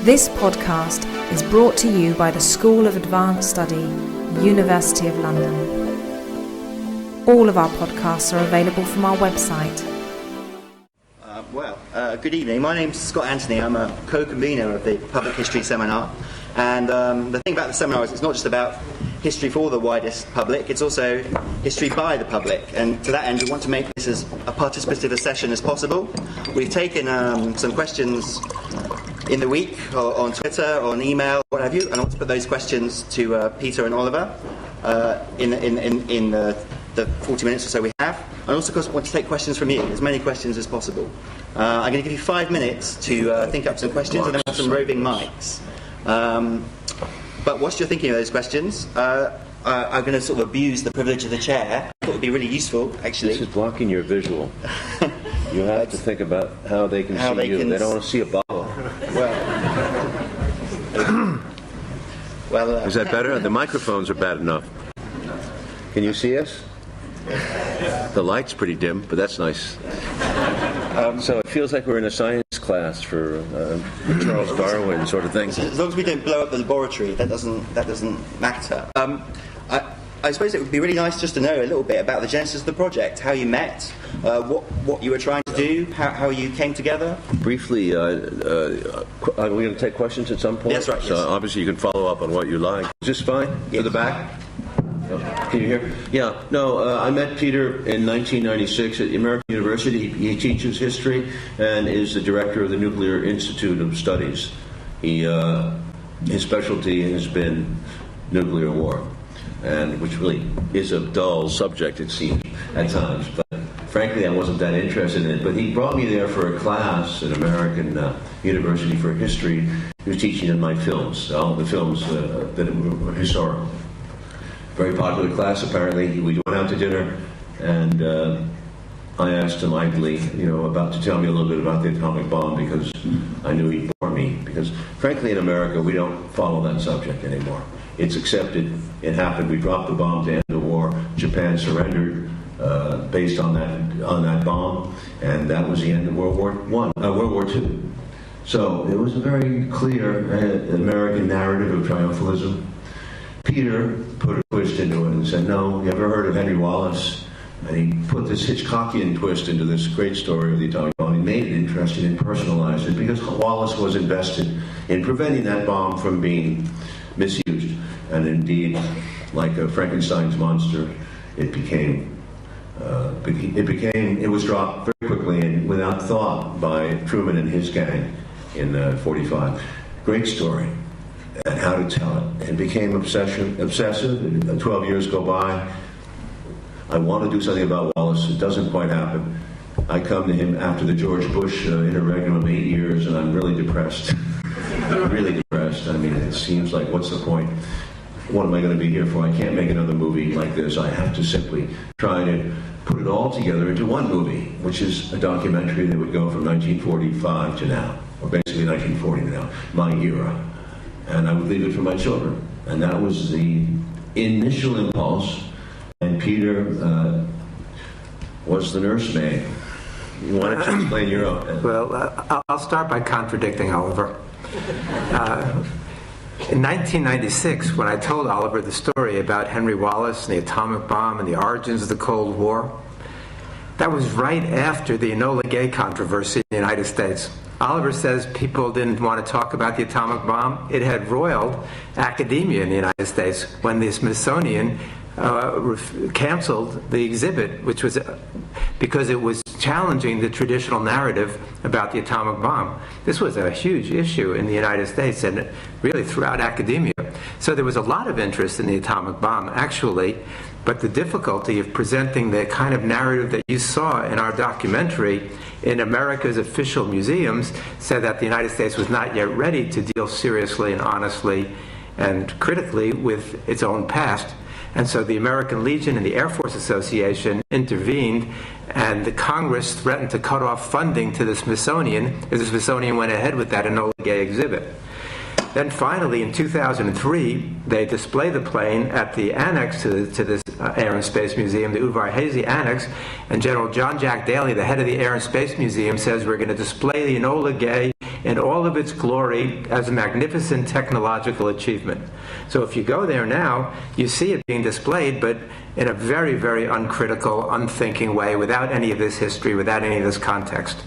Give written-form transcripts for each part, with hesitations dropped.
This podcast is brought to you by the School of Advanced Study, University of London. All of our podcasts are available from our website. Good evening. My name's Scott Anthony. I'm a co-convener of the Public History Seminar. And the thing about the seminar is it's not just about history for the widest public, it's also history by the public. And to that end, we want to make this as a participative a session as possible. We've taken some questions in the week, or on Twitter, or on email, what have you, and I want to put those questions to Peter and Oliver in the 40 minutes or so we have. I also, of course, want to take questions from you, as many questions as possible. I'm going to give you 5 minutes to think up some questions, and then have some roving mics. But whilst you're thinking of those questions, I'm going to sort of abuse the privilege of the chair. I thought it would be really useful, actually. This is blocking your visual. You have to think about how they can see you. They don't want to see a bottle. Well, is that better? The microphones are bad enough. Can you see us? The light's pretty dim, but that's nice. So it feels like we're in a science class for Charles Darwin sort of thing. As long as we don't blow up the laboratory, that doesn't matter. I suppose it would be really nice just to know a little bit about the genesis of the project, how you met, what you were trying to do, how you came together. Briefly, are we going to take questions at some point? That's right. Yes. So obviously you can follow up on what you like. Is this fine? Yes. To the back? Can you hear? Yeah. No, I met Peter in 1996 at American University. He teaches history and is the director of the Nuclear Institute of Studies. His specialty has been nuclear war, and which really is a dull subject, it seems, at times. But frankly, I wasn't that interested in it. But he brought me there for a class at American University for History. He was teaching in my films, all the films that were historical. Very popular class, apparently. We went out to dinner, and I asked him idly, about to tell me a little bit about the atomic bomb, because I knew he'd bore me. Because, frankly, in America, we don't follow that subject anymore. It's accepted. It happened. We dropped the bomb to end the war. Japan surrendered based on that bomb, and that was the end of World War II. So it was a very clear American narrative of triumphalism. Peter put a twist into it and said, "No, you ever heard of Henry Wallace?" And he put this Hitchcockian twist into this great story of the atomic bomb. He made it interesting and personalized it because Wallace was invested in preventing that bomb from being misused. And indeed, like a Frankenstein's monster, it was dropped very quickly and without thought by Truman and his gang in 45. Great story. And how to tell it. It became obsessive. 12 years go by. I want to do something about Wallace. It doesn't quite happen. I come to him after the George Bush interregnum of 8 years, and I'm really depressed. Really depressed. I mean, it seems like, what's the point? What am I going to be here for? I can't make another movie like this. I have to simply try to put it all together into one movie, which is a documentary that would go from 1945 to now, or basically 1940 to now, my era. And I would leave it for my children. And that was the initial impulse. And Peter was the nursemaid. You wanted to explain your own? Well, I'll start by contradicting Oliver. In 1996, when I told Oliver the story about Henry Wallace and the atomic bomb and the origins of the Cold War, that was right after the Enola Gay controversy in the United States. Oliver says people didn't want to talk about the atomic bomb. It had roiled academia in the United States when the Smithsonian canceled the exhibit, which was because it was challenging the traditional narrative about the atomic bomb. This was a huge issue in the United States and really throughout academia. So there was a lot of interest in the atomic bomb, actually, but the difficulty of presenting the kind of narrative that you saw in our documentary in America's official museums said that the United States was not yet ready to deal seriously and honestly and critically with its own past. And so the American Legion and the Air Force Association intervened, and the Congress threatened to cut off funding to the Smithsonian if the Smithsonian went ahead with that Enola Gay exhibit. Then finally, in 2003, they display the plane at the annex to this Air and Space Museum, the Udvar-Hazy Annex, and General John Jack Daly, the head of the Air and Space Museum, says we're going to display the Enola Gay in all of its glory as a magnificent technological achievement. So if you go there now, you see it being displayed, but in a very, very uncritical, unthinking way, without any of this history, without any of this context.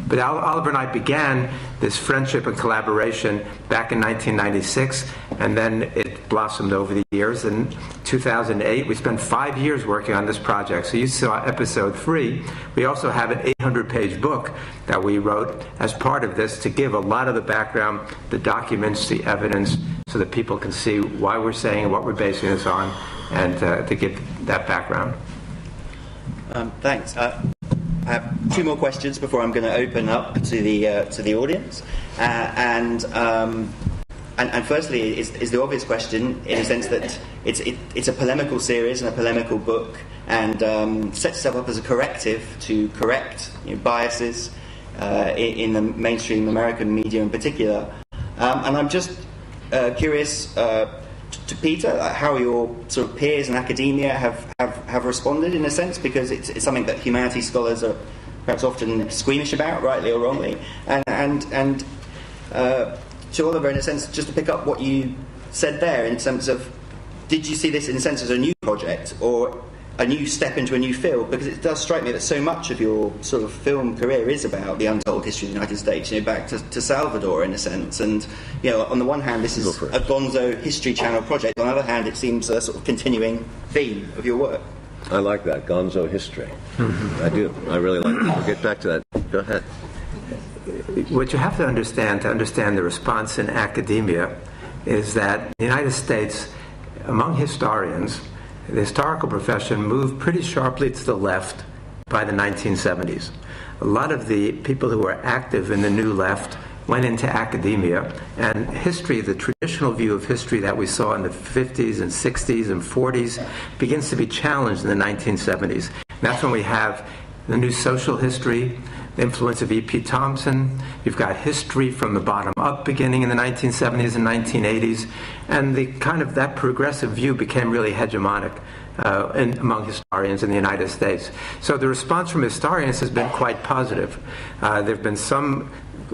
But Oliver and I began this friendship and collaboration back in 1996, and then it blossomed over the years. In 2008, we spent 5 years working on this project. So you saw episode 3. We also have an 800-page book that we wrote as part of this to give a lot of the background, the documents, the evidence, so that people can see why we're saying and what we're basing this on, and to give that background. Thanks. I have 2 more questions before I'm going to open up to the audience, and firstly is the obvious question, in a sense that it's a polemical series and a polemical book, and sets itself up as a corrective to correct biases in the mainstream American media in particular, and I'm just curious to Peter, how your sort of peers in academia have responded, in a sense, because it's something that humanities scholars are perhaps often squeamish about, rightly or wrongly, and to Oliver, in a sense, just to pick up what you said there, in terms of, did you see this in a sense as a new project or a new step into a new field? Because it does strike me that so much of your sort of film career is about the untold history of the United States, back to Salvador, in a sense. And, on the one hand, this is a Gonzo History Channel project. On the other hand, it seems a sort of continuing theme of your work. I like that, Gonzo history. I do. I really like it. We'll get back to that. Go ahead. What you have to understand the response in academia is that the United States, among historians, the historical profession moved pretty sharply to the left by the 1970s. A lot of the people who were active in the New Left went into academia, and history, the traditional view of history that we saw in the 50s and 60s and 40s, begins to be challenged in the 1970s. And that's when we have the new social history, the influence of E.P. Thompson. You've got history from the bottom up beginning in the 1970s and 1980s, and the kind of that progressive view became really hegemonic among historians in the United States. So the response from historians has been quite positive. There have been some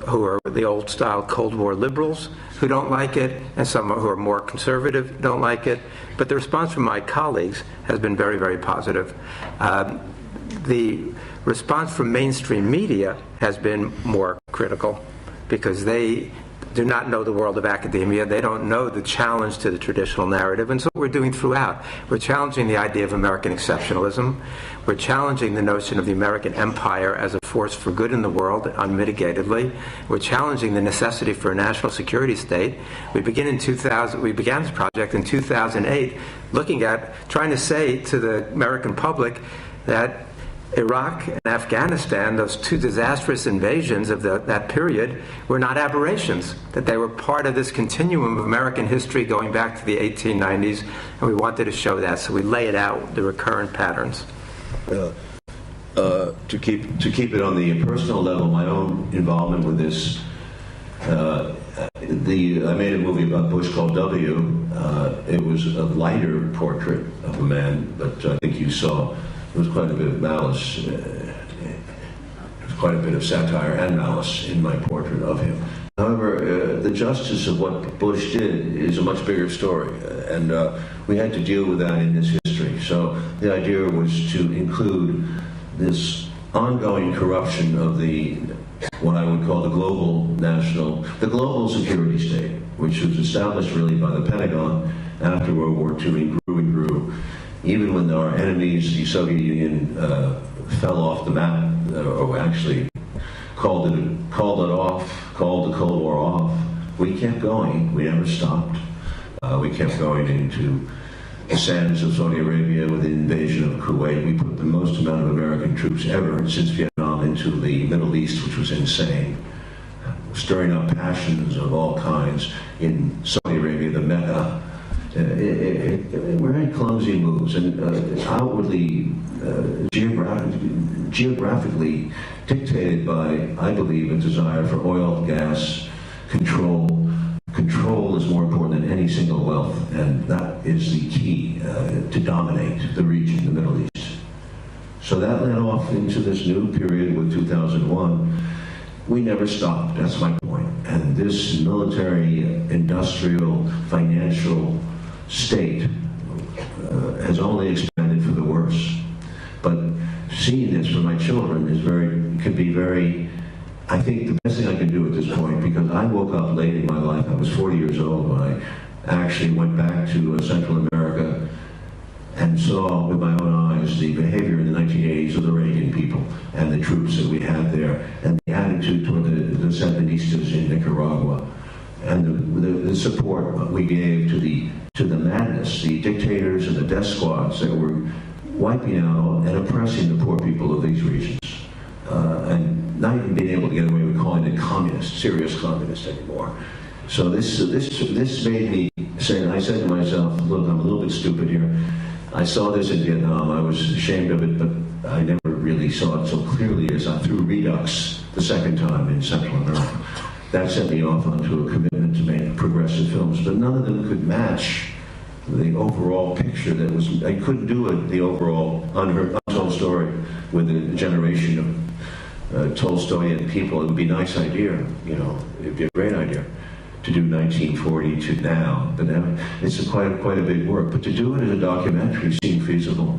who are the old-style Cold War liberals who don't like it, and some who are more conservative don't like it. But the response from my colleagues has been very, very positive. The response from mainstream media has been more critical, because they do not know the world of academia. They don't know the challenge to the traditional narrative. And so what we're doing throughout, we're challenging the idea of American exceptionalism. We're challenging the notion of the American empire as a force for good in the world, unmitigatedly. We're challenging the necessity for a national security state. We began this project in 2008, looking at, trying to say to the American public that Iraq and Afghanistan, those 2 disastrous invasions of that period, were not aberrations, that they were part of this continuum of American history going back to the 1890s, and we wanted to show that, so we lay it out, the recurrent patterns. To keep it on the personal level, my own involvement with this, I made a movie about Bush called W. It was a lighter portrait of a man, but I think you saw there was quite a bit of malice, quite a bit of satire and malice in my portrait of him. However, the justice of what Bush did is a much bigger story, and we had to deal with that in this history. So the idea was to include this ongoing corruption of what I would call the global security state, which was established really by the Pentagon after World War II and grew. Even when our enemies, the Soviet Union, fell off the map, or actually called the Cold War off, we kept going. We never stopped. We kept going into the sands of Saudi Arabia with the invasion of Kuwait. We put the most amount of American troops ever since Vietnam into the Middle East, which was insane, stirring up passions of all kinds in Saudi Arabia, the Mecca. We're very clumsy moves, and outwardly, geographically dictated by, I believe, a desire for oil, gas, control. Control is more important than any single wealth, and that is the key to dominate the region, the Middle East. So that led off into this new period with 2001, we never stopped. That's my point. And this military, industrial, financial state has only expanded for the worse. But seeing this for my children could be very, I think the best thing I can do at this point, because I woke up late in my life. I was 40 years old when I actually went back to Central America and saw with my own eyes the behavior in the 1980s of the Reagan people and the troops that we had there, and the attitude toward the Sandinistas in Nicaragua, and the support we gave to the madness, the dictators and the death squads that were wiping out and oppressing the poor people of these regions, and not even being able to get away with calling it communist, serious communist anymore. So this made me say, and I said to myself, look, I'm a little bit stupid here. I saw this in Vietnam. I was ashamed of it, but I never really saw it so clearly as I threw Redux the second time in Central America. That set me off onto a commitment to make progressive films, but none of them could match the overall picture that was. I couldn't do it, the overall untold story with a generation of Tolstoyan people. It would be a nice idea, you know, it'd be a great idea to do 1940 to now, but it's quite a big work. But to do it as a documentary seemed feasible.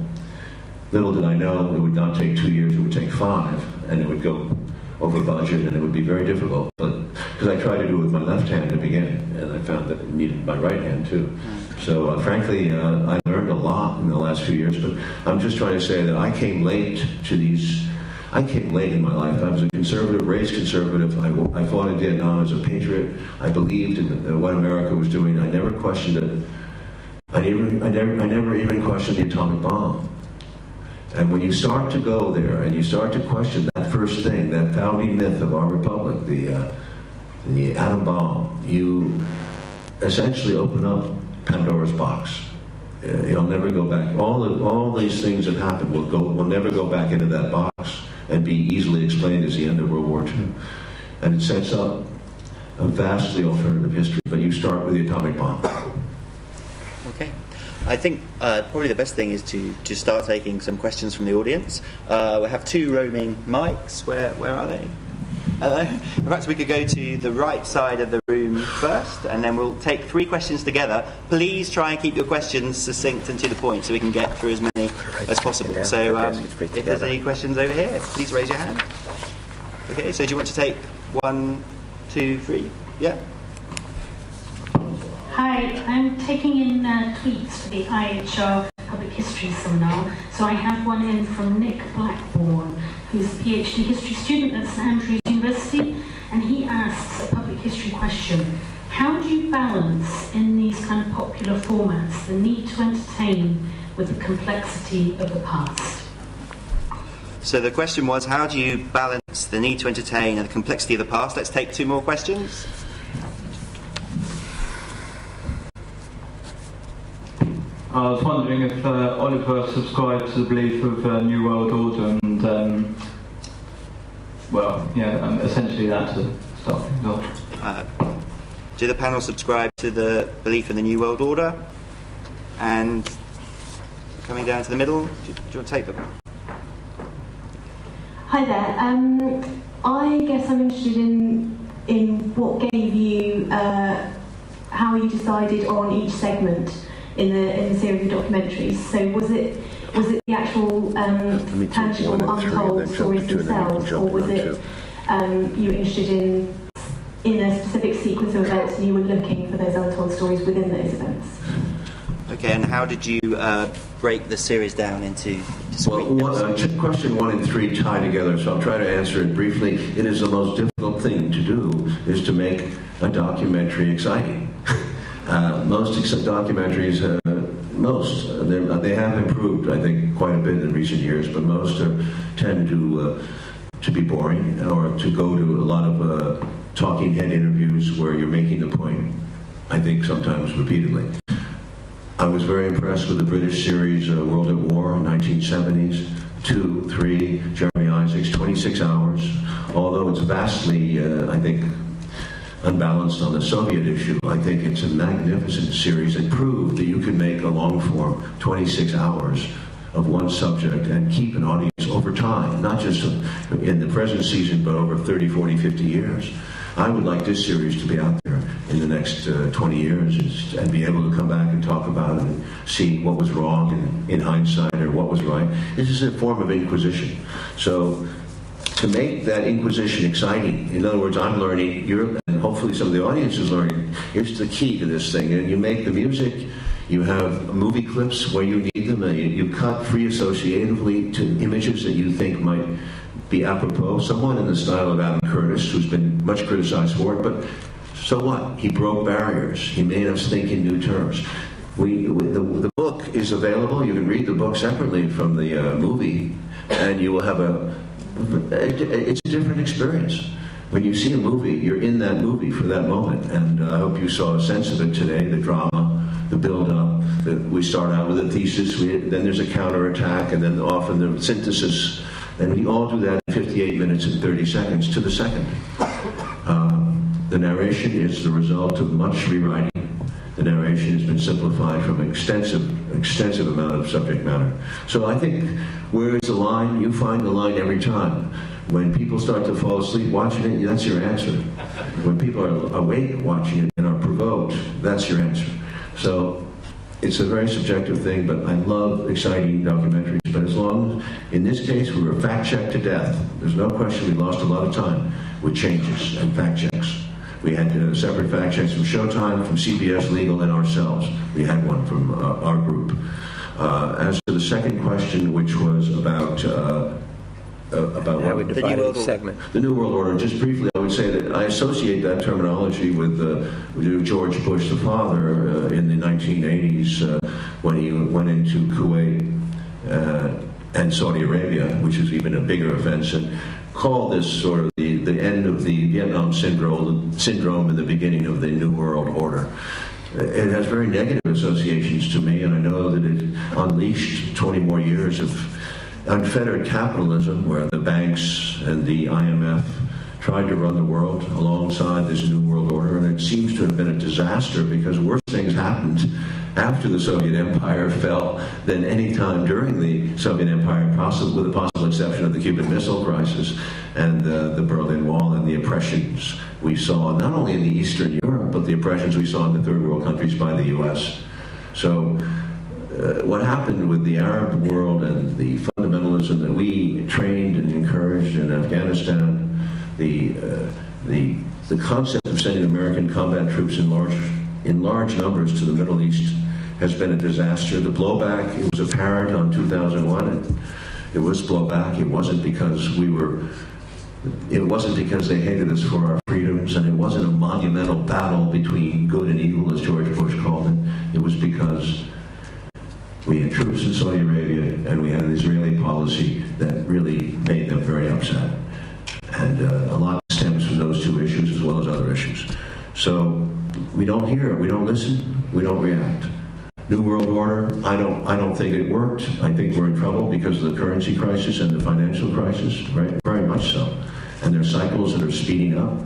Little did I know it would not take 2 years, it would take 5, and it would go over budget, and it would be very difficult. But because I tried to do it with my left hand to begin, and I found that it needed my right hand too. So frankly, I learned a lot in the last few years, but I'm just trying to say that I came late to these. I came late in my life. I was a conservative, raised conservative. I fought in Vietnam as a patriot. I believed in what America was doing. I never questioned it. I never even questioned the atomic bomb. And when you start to go there and you start to question that first thing, that founding myth of our republic, the atom bomb, you essentially open up Pandora's box. You'll never go back. All these things that happened will never go back into that box and be easily explained as the end of World War II. And it sets up a vastly alternative history, but you start with the atomic bomb. Okay. I think probably the best thing is to start taking some questions from the audience. We have 2 roaming mics. Where are they? Hello. Perhaps we could go to the right side of the room first, and then we'll take 3 questions together. Please try and keep your questions succinct and to the point so we can get through as many as possible. So if there's any questions over here, please raise your hand. Okay, so do you want to take 1, 2, 3? Yeah. Hi, I'm taking in tweets for the IHR Public History Seminar. So I have one in from Nick Blackburn, who's a PhD history student at St Andrews University, and he asks a public history question. How do you balance in these kind of popular formats the need to entertain with the complexity of the past? So the question was, how do you balance the need to entertain and the complexity of the past? Let's take 2 more questions. I was wondering if Oliver subscribed to the belief of New World Order and, essentially that to start things off. Do the panel subscribe to the belief in the New World Order? And coming down to the middle, do you want to take them? Hi there. I guess I'm interested in what gave you, how you decided on each segment in the series of documentaries. So was it the actual tangible, untold stories themselves, or was it you were interested in a specific sequence of events and you were looking for those untold stories within those events? Okay, and how did you break the series down into discrete episodes? Question 1 and 3 tie together, so I'll try to answer it briefly. It is the most difficult thing to do, is to make a documentary exciting. Most documentaries, they have improved, I think, quite a bit in recent years, but most tend to be boring, or to go to a lot of talking head interviews where you're making the point, I think, sometimes repeatedly. I was very impressed with the British series World at War in 1970s, 2, 3, Jeremy Isaacs, 26 hours, although it's vastly, I think, unbalanced on the Soviet issue. I think it's a magnificent series that proved that you can make a long form, 26 hours, of one subject and keep an audience over time, not just in the present season, but over 30, 40, 50 years. I would like this series to be out there in the next 20 years and be able to come back and talk about it and see what was wrong in hindsight or what was right. This is a form of inquisition. So to make that inquisition exciting, in other words, I'm learning, and hopefully some of the audience is learning, here's the key to this thing. And you make the music, you have movie clips where you need them, and you cut free associatively to images that you think might be apropos. Someone in the style of Adam Curtis, who's been much criticized for it, but so what? He broke barriers. He made us think in new terms. The book is available. You can read the book separately from the movie, and you will have it's a different experience. When you see a movie, you're in that movie for that moment, and I hope you saw a sense of it today, the drama, the build-up. We start out with a thesis, then there's a counterattack, and then often the synthesis. And we all do that in 58 minutes and 30 seconds to the second. The narration is the result of much rewriting. The narration has been simplified from an extensive amount of subject matter. So I think, where is the line? You find the line every time. When people start to fall asleep watching it, that's your answer. When people are awake watching it and are provoked, that's your answer. So it's a very subjective thing, but I love exciting documentaries. But as long as, in this case, we were fact-checked to death. There's no question we lost a lot of time with changes and fact-checks. We had separate fact-checks from Showtime, from CBS Legal, and ourselves. We had one from our group. As to the second question, which was about what? The New World Order. Just briefly, I would say that I associate that terminology with George Bush, the father, in the 1980s when he went into Kuwait and Saudi Arabia, which is even a bigger offense, and called this sort of the end of the Vietnam syndrome and the beginning of the New World Order. It has very negative associations to me, and I know that it unleashed 20 more years of unfettered capitalism, where the banks and the IMF tried to run the world alongside this New World Order, and it seems to have been a disaster because worse things happened after the Soviet Empire fell than any time during the Soviet Empire, with the possible exception of the Cuban Missile Crisis and the Berlin Wall and the oppressions we saw, not only in the Eastern Europe, but the oppressions we saw in the third world countries by the U.S. So what happened with the Arab world and the fundamentalism that we trained and encouraged in Afghanistan, the concept of sending American combat troops in large numbers to the Middle East has been a disaster. The blowback, it was apparent on 2001. It was blowback. It wasn't because they hated us for our freedoms, and it wasn't a monumental battle between good and evil, as George Bush called it. It was because we had troops in Saudi Arabia, and we had an Israeli policy that really made them very upset. And a lot stems from those two issues as well as other issues. So we don't hear, we don't listen, we don't react. New World Order, I don't think it worked. I think we're in trouble because of the currency crisis and the financial crisis, right? Very much so. And there are cycles that are speeding up.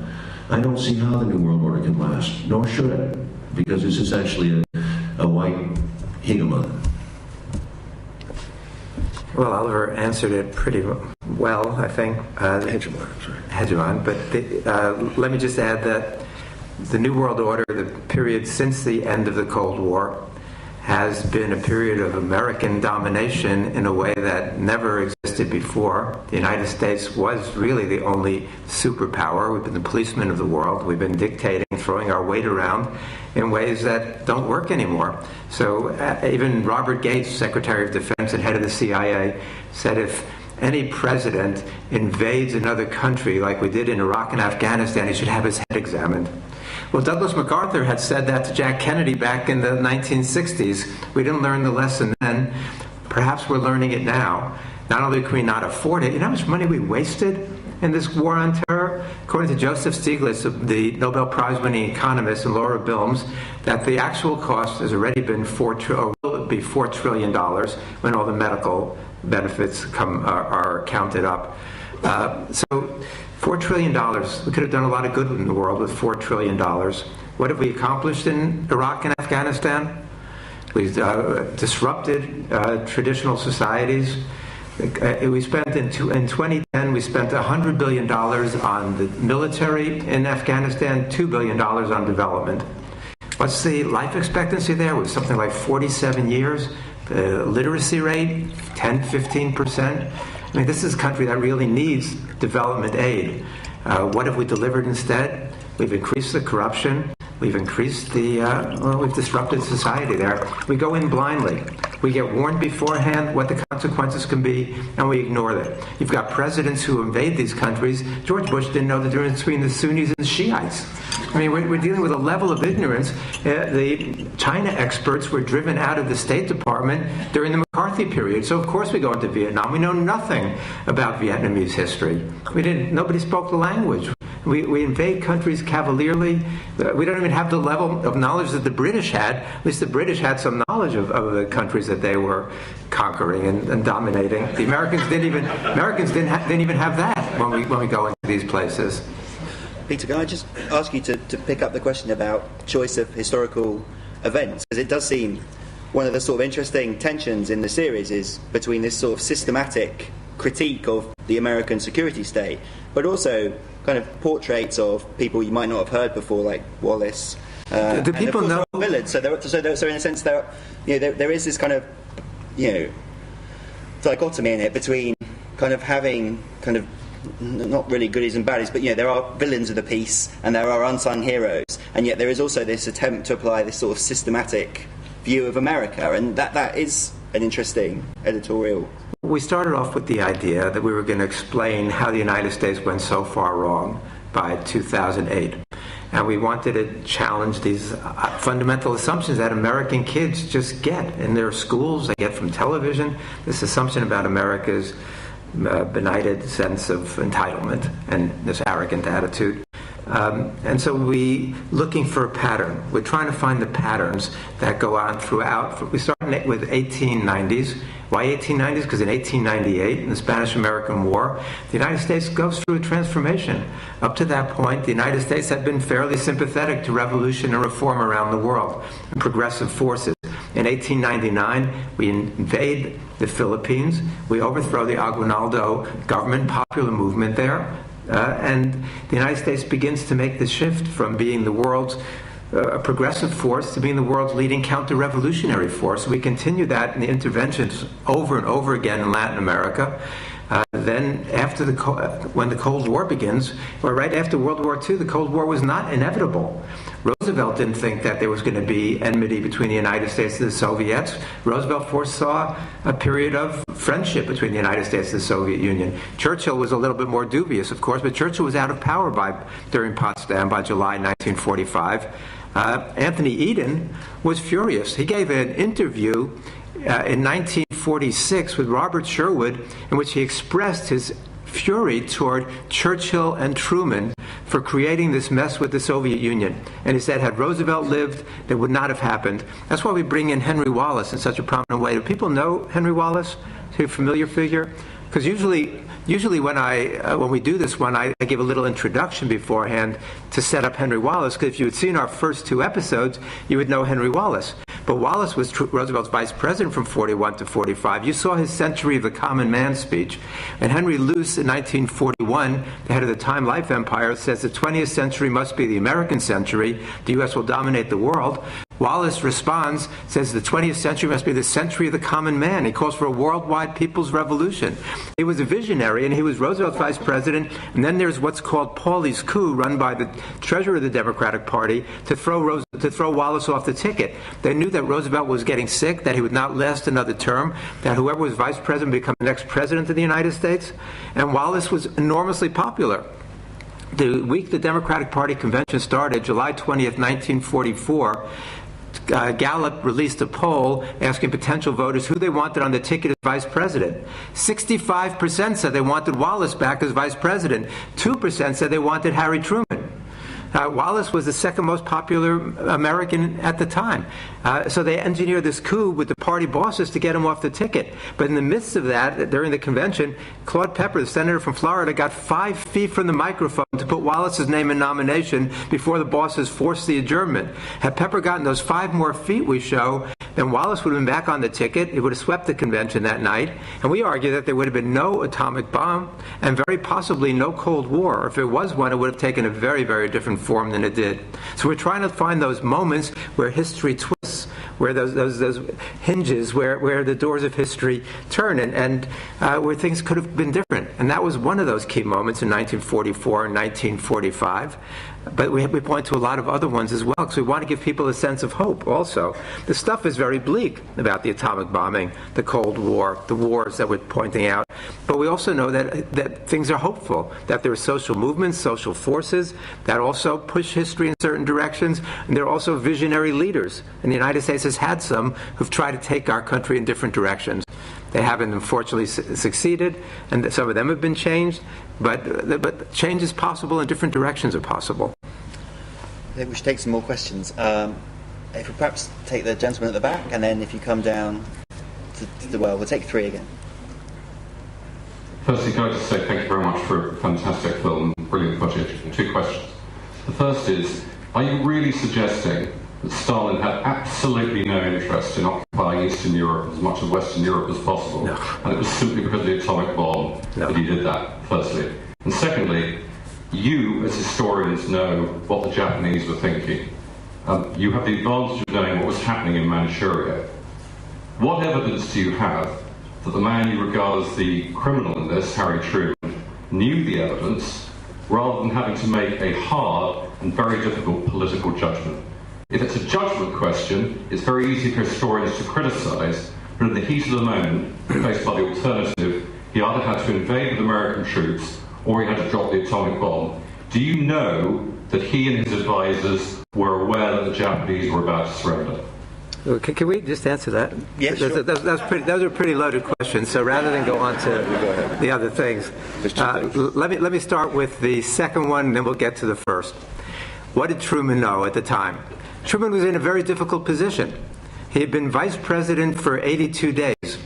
I don't see how the New World Order can last, nor should it, because it's essentially a white hegemon. Well, Oliver answered it pretty well, I think. Hegemon. But let me just add that the New World Order, the period since the end of the Cold War, has been a period of American domination in a way that never existed before. The United States was really the only superpower. We've been the policemen of the world. We've been dictating, throwing our weight around in ways that don't work anymore. So even Robert Gates, Secretary of Defense and head of the CIA, said if any president invades another country like we did in Iraq and Afghanistan, he should have his head examined. Well, Douglas MacArthur had said that to Jack Kennedy back in the 1960s. We didn't learn the lesson then. Perhaps we're learning it now. Not only can we not afford it, you know how much money we wasted in this war on terror? According to Joseph Stiglitz, the Nobel Prize-winning economist, and Laura Bilmes, that the actual cost has already been will be $4 trillion when all the medical benefits are counted up. So $4 trillion. We could have done a lot of good in the world with $4 trillion. What have we accomplished in Iraq and Afghanistan? We disrupted traditional societies. We spent in 2010, we spent $100 billion on the military in Afghanistan, $2 billion on development. What's the life expectancy there? It was something like 47 years. The literacy rate, 10-15%. I mean, this is a country that really needs development aid. What have we delivered instead? We've increased the corruption. We've increased we've disrupted society there. We go in blindly. We get warned beforehand what the consequences can be, and we ignore them. You've got presidents who invade these countries. George Bush didn't know the difference between the Sunnis and the Shiites. I mean, we're dealing with a level of ignorance. The China experts were driven out of the State Department during the McCarthy period. So, of course, we go into Vietnam. We know nothing about Vietnamese history. Nobody spoke the language. We invade countries cavalierly. We don't even have the level of knowledge that the British had. At least the British had some knowledge of the countries that they were conquering and dominating. The Americans didn't even have that when we go into these places. Peter, can I just ask you to pick up the question about choice of historical events? Because it does seem one of the sort of interesting tensions in the series is between this sort of systematic critique of the American security state, but also kind of portraits of people you might not have heard before, like Wallace. Do people know villains? So in a sense, there is this kind of dichotomy in it between kind of having kind of not really goodies and baddies, but there are villains of the piece and there are unsung heroes, and yet there is also this attempt to apply this sort of systematic view of America, and that is an interesting editorial. We started off with the idea that we were going to explain how the United States went so far wrong by 2008. And we wanted to challenge these fundamental assumptions that American kids just get in their schools, they get from television, this assumption about America's benighted sense of entitlement and this arrogant attitude. And so looking for a pattern. We're trying to find the patterns that go on throughout. We started with 1890s. Why 1890s? Because in 1898, in the Spanish-American War, the United States goes through a transformation. Up to that point, the United States had been fairly sympathetic to revolution and reform around the world, and progressive forces. In 1899, we invade the Philippines. We overthrow the Aguinaldo government, popular movement there. And the United States begins to make the shift from being the world's progressive force to being the world's leading counter-revolutionary force. We continue that in the interventions over and over again in Latin America. Then, when the Cold War begins, or right after World War II, the Cold War was not inevitable. Roosevelt didn't think that there was going to be enmity between the United States and the Soviets. Roosevelt foresaw a period of friendship between the United States and the Soviet Union. Churchill was a little bit more dubious, of course, but Churchill was out of power during Potsdam by July 1945. Anthony Eden was furious. He gave an interview in 1946 with Robert Sherwood in which he expressed his fury toward Churchill and Truman for creating this mess with the Soviet Union. And he said, had Roosevelt lived, that would not have happened. That's why we bring in Henry Wallace in such a prominent way. Do people know Henry Wallace? Is he a familiar figure? Because usually when we do this one, I give a little introduction beforehand to set up Henry Wallace, because if you had seen our first two episodes, you would know Henry Wallace. But Wallace was Roosevelt's vice president from 41 to 45. You saw his Century of the Common Man speech. And Henry Luce in 1941, the head of the Time Life Empire, says the 20th century must be the American century. The U.S. will dominate the world. Wallace responds, says the 20th century must be the century of the common man. He calls for a worldwide people's revolution. He was a visionary, and he was Roosevelt's vice president. And then there's what's called Pauley's coup, run by the treasurer of the Democratic Party, to throw Wallace off the ticket. They knew that Roosevelt was getting sick, that he would not last another term, that whoever was vice president would become the next president of the United States. And Wallace was enormously popular. The week the Democratic Party convention started, July 20th, 1944, Gallup released a poll asking potential voters who they wanted on the ticket as vice president. 65% said they wanted Wallace back as vice president. 2% said they wanted Harry Truman. Wallace was the second most popular American at the time. So they engineered this coup with the party bosses to get him off the ticket. But in the midst of that, during the convention, Claude Pepper, the senator from Florida, got 5 feet from the microphone to put Wallace's name in nomination before the bosses forced the adjournment. Had Pepper gotten those 5 more feet we show, then Wallace would have been back on the ticket. It would have swept the convention that night. And we argue that there would have been no atomic bomb and very possibly no Cold War. If there was one, it would have taken a very, very different form than it did. So we're trying to find those moments where history twists, where those hinges, where the doors of history turn, and where things could have been different. And that was one of those key moments in 1944 and 1945. But we point to a lot of other ones as well, because we want to give people a sense of hope also. The stuff is very bleak about the atomic bombing, the Cold War, the wars that we're pointing out. But we also know that things are hopeful, that there are social movements, social forces that also push history in certain directions, and there are also visionary leaders. And the United States has had some who've tried to take our country in different directions. They haven't, unfortunately, succeeded, and some of them have been changed, but change is possible and different directions are possible. I think we should take some more questions. If we perhaps take the gentleman at the back, and then if you come down to the well, we'll take 3 again. Firstly, can I just say thank you very much for a fantastic film, brilliant project. 2 questions. The first is, are you really suggesting that Stalin had absolutely no interest in occupying Eastern Europe as much of Western Europe as possible? No. And it was simply because of the atomic bomb that he did that, firstly. And secondly, you as historians know what the Japanese were thinking. You have the advantage of knowing what was happening in Manchuria. What evidence do you have that the man you regard as the criminal in this, Harry Truman, knew the evidence rather than having to make a hard and very difficult political judgment? If it's a judgment question, it's very easy for historians to criticise, but in the heat of the moment, faced by the alternative, he either had to invade with American troops or he had to drop the atomic bomb. Do you know that he and his advisors were aware that the Japanese were about to surrender? Can we just answer that? Yes, sure. Those are pretty loaded questions, so rather than go on to the other things, let me start with the second one, and then we'll get to the first. What did Truman know at the time? Truman was in a very difficult position. He had been vice president for 82 days.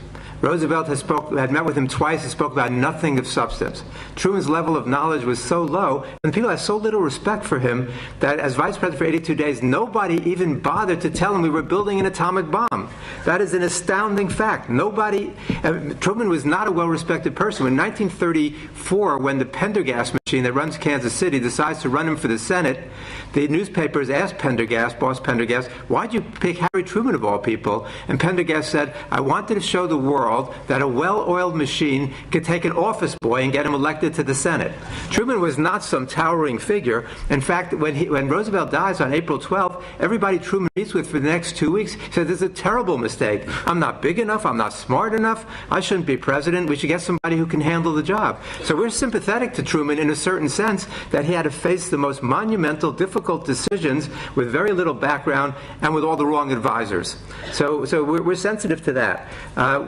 Roosevelt had met with him twice and spoke about nothing of substance. Truman's level of knowledge was so low, and people had so little respect for him, that as vice president for 82 days, nobody even bothered to tell him we were building an atomic bomb. That is an astounding fact. Truman was not a well-respected person. In 1934, when the Pendergast machine that runs Kansas City decides to run him for the Senate, the newspapers asked Pendergast, boss Pendergast, why'd you pick Harry Truman of all people? And Pendergast said, I wanted to show the world that a well-oiled machine could take an office boy and get him elected to the Senate. Truman was not some towering figure. In fact, when Roosevelt dies on April 12th, everybody Truman meets with for the next 2 weeks says, this is a terrible mistake. I'm not big enough. I'm not smart enough. I shouldn't be president. We should get somebody who can handle the job. So we're sympathetic to Truman in a certain sense that he had to face the most monumental, difficult decisions with very little background and with all the wrong advisors. So we're sensitive to that.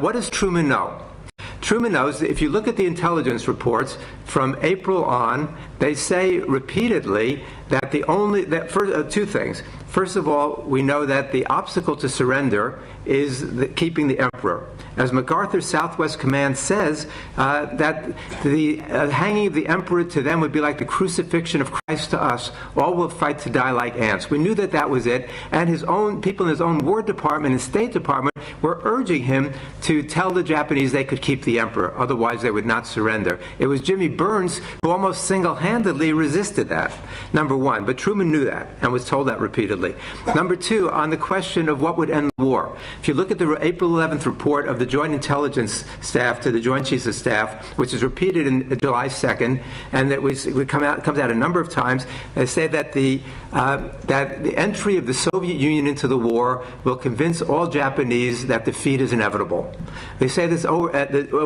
What does Truman know? Truman knows that if you look at the intelligence reports from April on, they say repeatedly that two things. First of all, we know that the obstacle to surrender is keeping the emperor. As MacArthur's Southwest Command says, that the hanging of the emperor to them would be like the crucifixion of Christ to us. All will fight to die like ants. We knew that was it, and his own people in his own War Department and State Department were urging him to tell the Japanese they could keep the emperor, otherwise they would not surrender. It was Jimmy Burns who almost single-handedly resisted that, number one. But Truman knew that and was told that repeatedly. Number two, on the question of what would end the war. If you look at the April 11th report of the Joint Intelligence Staff to the Joint Chiefs of Staff, which is repeated in July 2nd, and that comes out a number of times, they say that the entry of the Soviet Union into the war will convince all Japanese that defeat is inevitable. They say this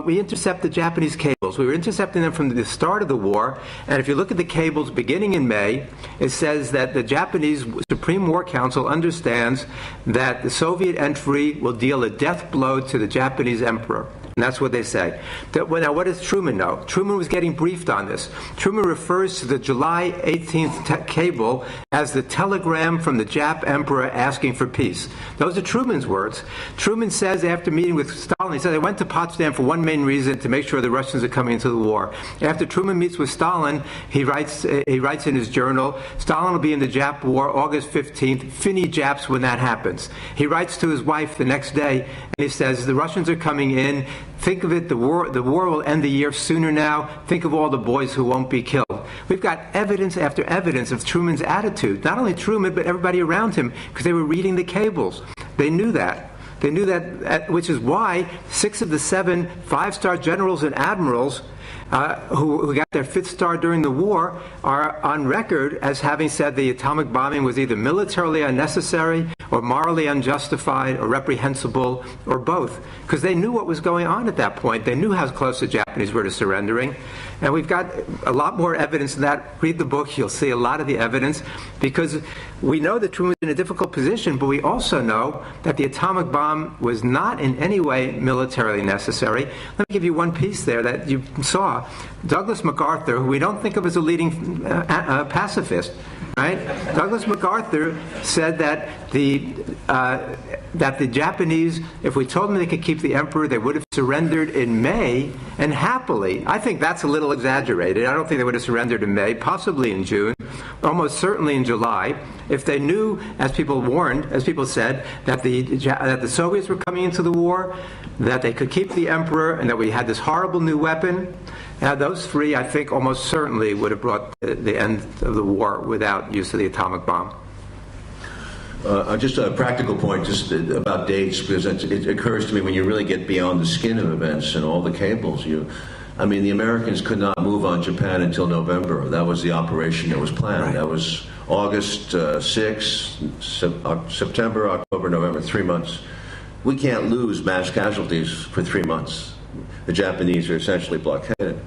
we intercept the Japanese cables. We were intercepting them from the start of the war, and if you look at the cables beginning in May, it says that the Japanese Supreme War Council understands that the Soviet entry will deal a death blow to the Japanese emperor. And that's what they say. Now, what does Truman know? Truman was getting briefed on this. Truman refers to the July 18th cable as the telegram from the Jap emperor asking for peace. Those are Truman's words. Truman says after meeting with Stalin Stalin, he said, I went to Potsdam for one main reason, to make sure the Russians are coming into the war. After Truman meets with Stalin, he writes in his journal, Stalin will be in the Jap war August 15th, Finny Japs when that happens. He writes to his wife the next day, and he says, the Russians are coming in. Think of it, the war will end the year sooner now. Think of all the boys who won't be killed. We've got evidence after evidence of Truman's attitude. Not only Truman, but everybody around him, because they were reading the cables. They knew that. They knew that, which is why 6 of the 7 5-star generals and admirals who got their 5th star during the war are on record as having said the atomic bombing was either militarily unnecessary or morally unjustified or reprehensible or both, because they knew what was going on at that point. They knew how close the Japanese were to surrendering. And we've got a lot more evidence than that. Read the book, you'll see a lot of the evidence, because we know that Truman was in a difficult position, but we also know that the atomic bomb was not in any way militarily necessary. Let me give you one piece there that you saw. Douglas MacArthur, who we don't think of as a leading pacifist, right? Douglas MacArthur said that the Japanese, if we told them they could keep the emperor, they would have surrendered in May, and happily. I think that's a little exaggerated. I don't think they would have surrendered in May, possibly in June, almost certainly in July, if they knew, as people warned, as people said, that the Soviets were coming into the war, that they could keep the emperor, and that we had this horrible new weapon. Those 3, I think, almost certainly would have brought the end of the war without use of the atomic bomb. Just a practical point, just about dates, because it occurs to me when you really get beyond the skin of events and all the cables, the Americans could not move on Japan until November. That was the operation that was planned. Right. That was August 6, September, October, November, 3 months. We can't lose mass casualties for 3 months. The Japanese are essentially blockaded.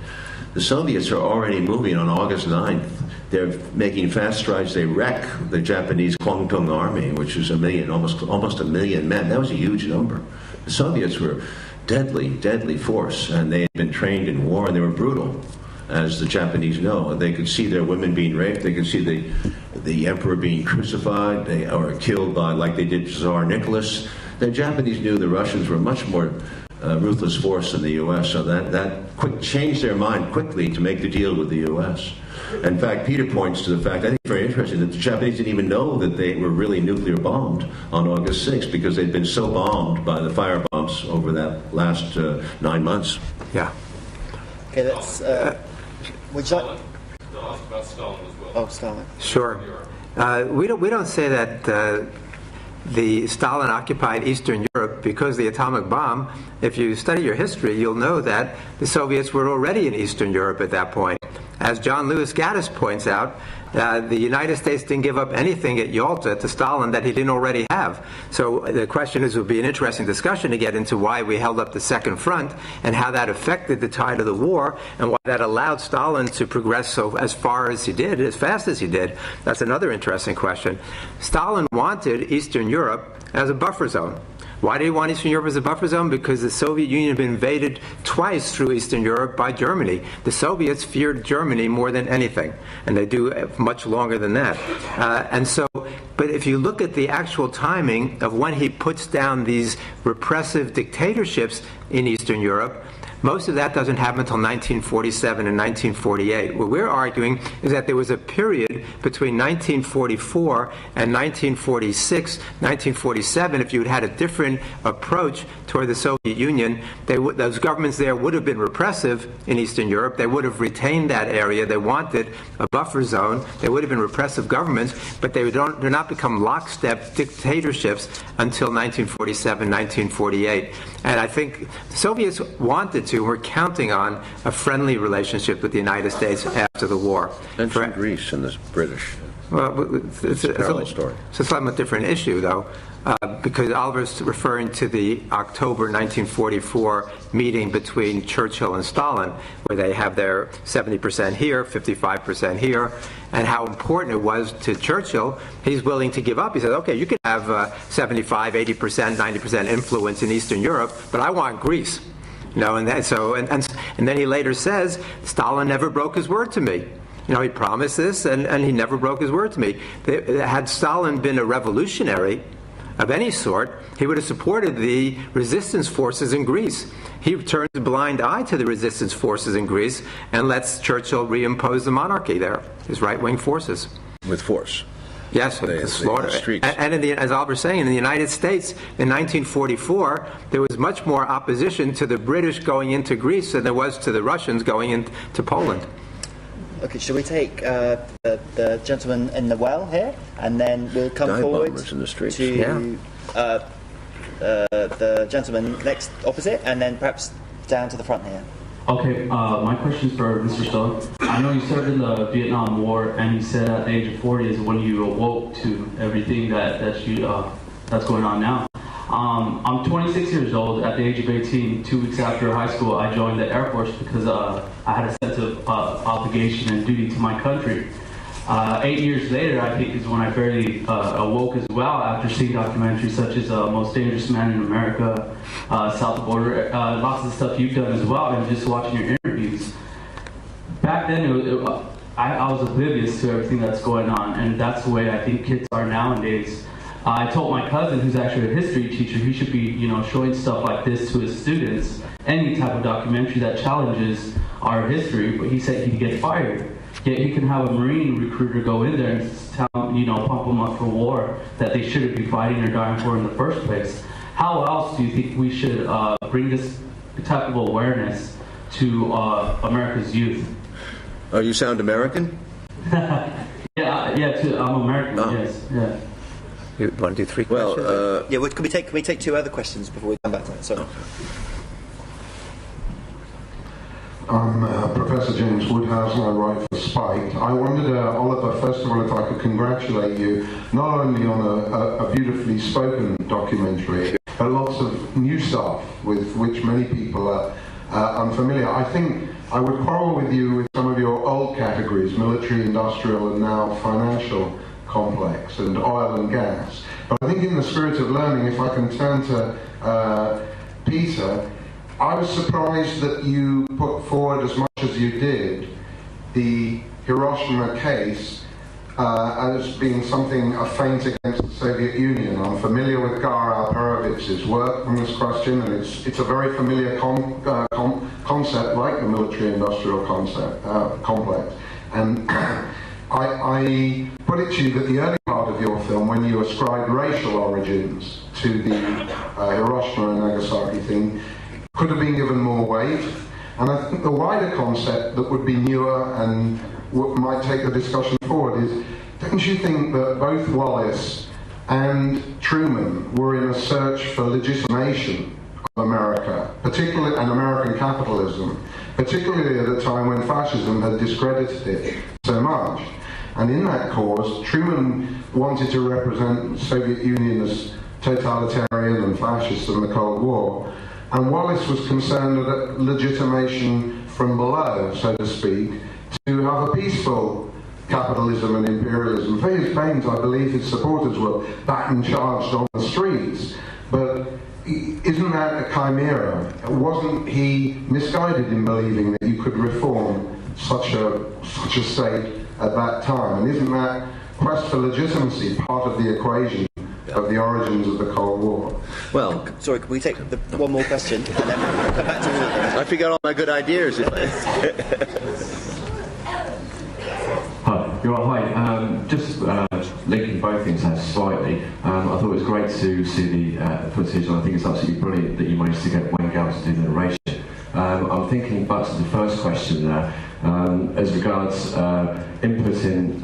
The Soviets are already moving on August 9th. They're making fast strides. They wreck the Japanese Kwantung Army, which is almost a million men. That was a huge number. The Soviets were deadly force, and they had been trained in war, and they were brutal, as the Japanese know. They could see their women being raped. They could see the emperor being crucified or killed by, like they did Tsar Nicholas. The Japanese knew the Russians were much more ruthless force than the U.S., so that changed their mind quickly to make the deal with the U.S. In fact, Peter points to the fact, I think very interesting, that the Japanese didn't even know that they were really nuclear bombed on August 6th, because they'd been so bombed by the firebombs over that last 9 months. Yeah. Okay, let's... would you like... ask about Stalin as well. Oh, Stalin. Sure. We don't say that the Stalin occupied Eastern Europe because the atomic bomb. If you study your history, you'll know that the Soviets were already in Eastern Europe at that point. As John Lewis Gaddis points out, the United States didn't give up anything at Yalta to Stalin that he didn't already have. So the question is, it would be an interesting discussion to get into why we held up the Second Front and how that affected the tide of the war and why that allowed Stalin to progress as far as he did, as fast as he did. That's another interesting question. Stalin wanted Eastern Europe as a buffer zone. Why did he want Eastern Europe as a buffer zone? Because the Soviet Union had been invaded twice through Eastern Europe by Germany. The Soviets feared Germany more than anything, and they do much longer than that. But if you look at the actual timing of when he puts down these repressive dictatorships in Eastern Europe, most of that doesn't happen until 1947 and 1948. What we're arguing is that there was a period between 1944 and 1946, 1947. If you had a different approach toward the Soviet Union, those governments there would have been repressive in Eastern Europe. They would have retained that area. They wanted a buffer zone. They would have been repressive governments, but they do not become lockstep dictatorships until 1947, 1948. And I think the Soviets wanted to, we're counting on a friendly relationship with the United States after the war. And from Greece and the British. Well, it's a parallel story. It's a somewhat different issue, though, because Oliver's referring to the October 1944 meeting between Churchill and Stalin, where they have their 70% here, 55% here, and how important it was to Churchill. He's willing to give up. He said, okay, you can have 75, 80%, 90% influence in Eastern Europe, but I want Greece. And then he later says, Stalin never broke his word to me. He promised this, and he never broke his word to me. Had Stalin been a revolutionary, of any sort, he would have supported the resistance forces in Greece. He turns a blind eye to the resistance forces in Greece and lets Churchill reimpose the monarchy there, his right-wing forces. With force. Yes, the slaughter. And as Albert was saying, in the United States, in 1944, there was much more opposition to the British going into Greece than there was to the Russians going into Poland. Okay, shall we take the gentleman in the well here, and then we'll come forward in the streets. to the gentleman next opposite, and then perhaps down to the front here. Okay, my question is for Mr. Stoll. I know you served in the Vietnam War, and you said at the age of 40 is when you awoke to everything that's going on now. I'm 26 years old. At the age of 18, 2 weeks after high school, I joined the Air Force because I had a sense of obligation and duty to my country. 8 years later, I think, is when I fairly awoke as well after seeing documentaries such as Most Dangerous Man in America, South of Border, lots of stuff you've done as well, and just watching your interviews. Back then, I was oblivious to everything that's going on, and that's the way I think kids are nowadays. I told my cousin, who's actually a history teacher, he should be, showing stuff like this to his students, any type of documentary that challenges our history, but he said he'd get fired. Yet he can have a Marine recruiter go in there and tell pump them up for war that they shouldn't be fighting or dying for in the first place. How else do you think we should bring this type of awareness to America's youth? Oh, you sound American? I'm American. Oh. Yes, yeah. You want to do 3 questions? Well, can we take 2 other questions before we come back to that? Sorry. I'm Professor James Woodhouse, and I write for Spike. I wondered, Oliver, first of all, if I could congratulate you not only on a beautifully spoken documentary, but lots of new stuff with which many people are unfamiliar. I think I would quarrel with you with some of your old categories, military, industrial, and now financial complex, and oil and gas. But I think in the spirit of learning, if I can turn to Peter, I was surprised that you put forward as much as you did the Hiroshima case as being something, a feint against the Soviet Union. I'm familiar with Gar Alperovich's work on this question, and it's a very familiar concept, like the military-industrial complex. And I put it to you that the early part of your film, when you ascribed racial origins to the Hiroshima and Nagasaki thing, could have been given more weight. And I think the wider concept that would be newer and might take the discussion forward is, don't you think that both Wallace and Truman were in a search for legitimation of America, particularly and American capitalism, particularly at a time when fascism had discredited it so much? And in that cause, Truman wanted to represent the Soviet Union as totalitarian and fascist in the Cold War, and Wallace was concerned with legitimation from below, so to speak, to have a peaceful capitalism and imperialism. For his pains, I believe his supporters were baton charged on the streets. But isn't that a chimera? Wasn't he misguided in believing that you could reform such a state at that time? And isn't that quest for legitimacy part of the equation of the origins of the Cold War? Well, sorry, can we take one more question and then we'll come back to all of them? I forgot all my good ideas. Hi. Just linking both things out slightly, I thought it was great to see the footage, and I think it's absolutely brilliant that you managed to get Wayne Gale to do the narration. I'm thinking back to the first question there, as regards inputting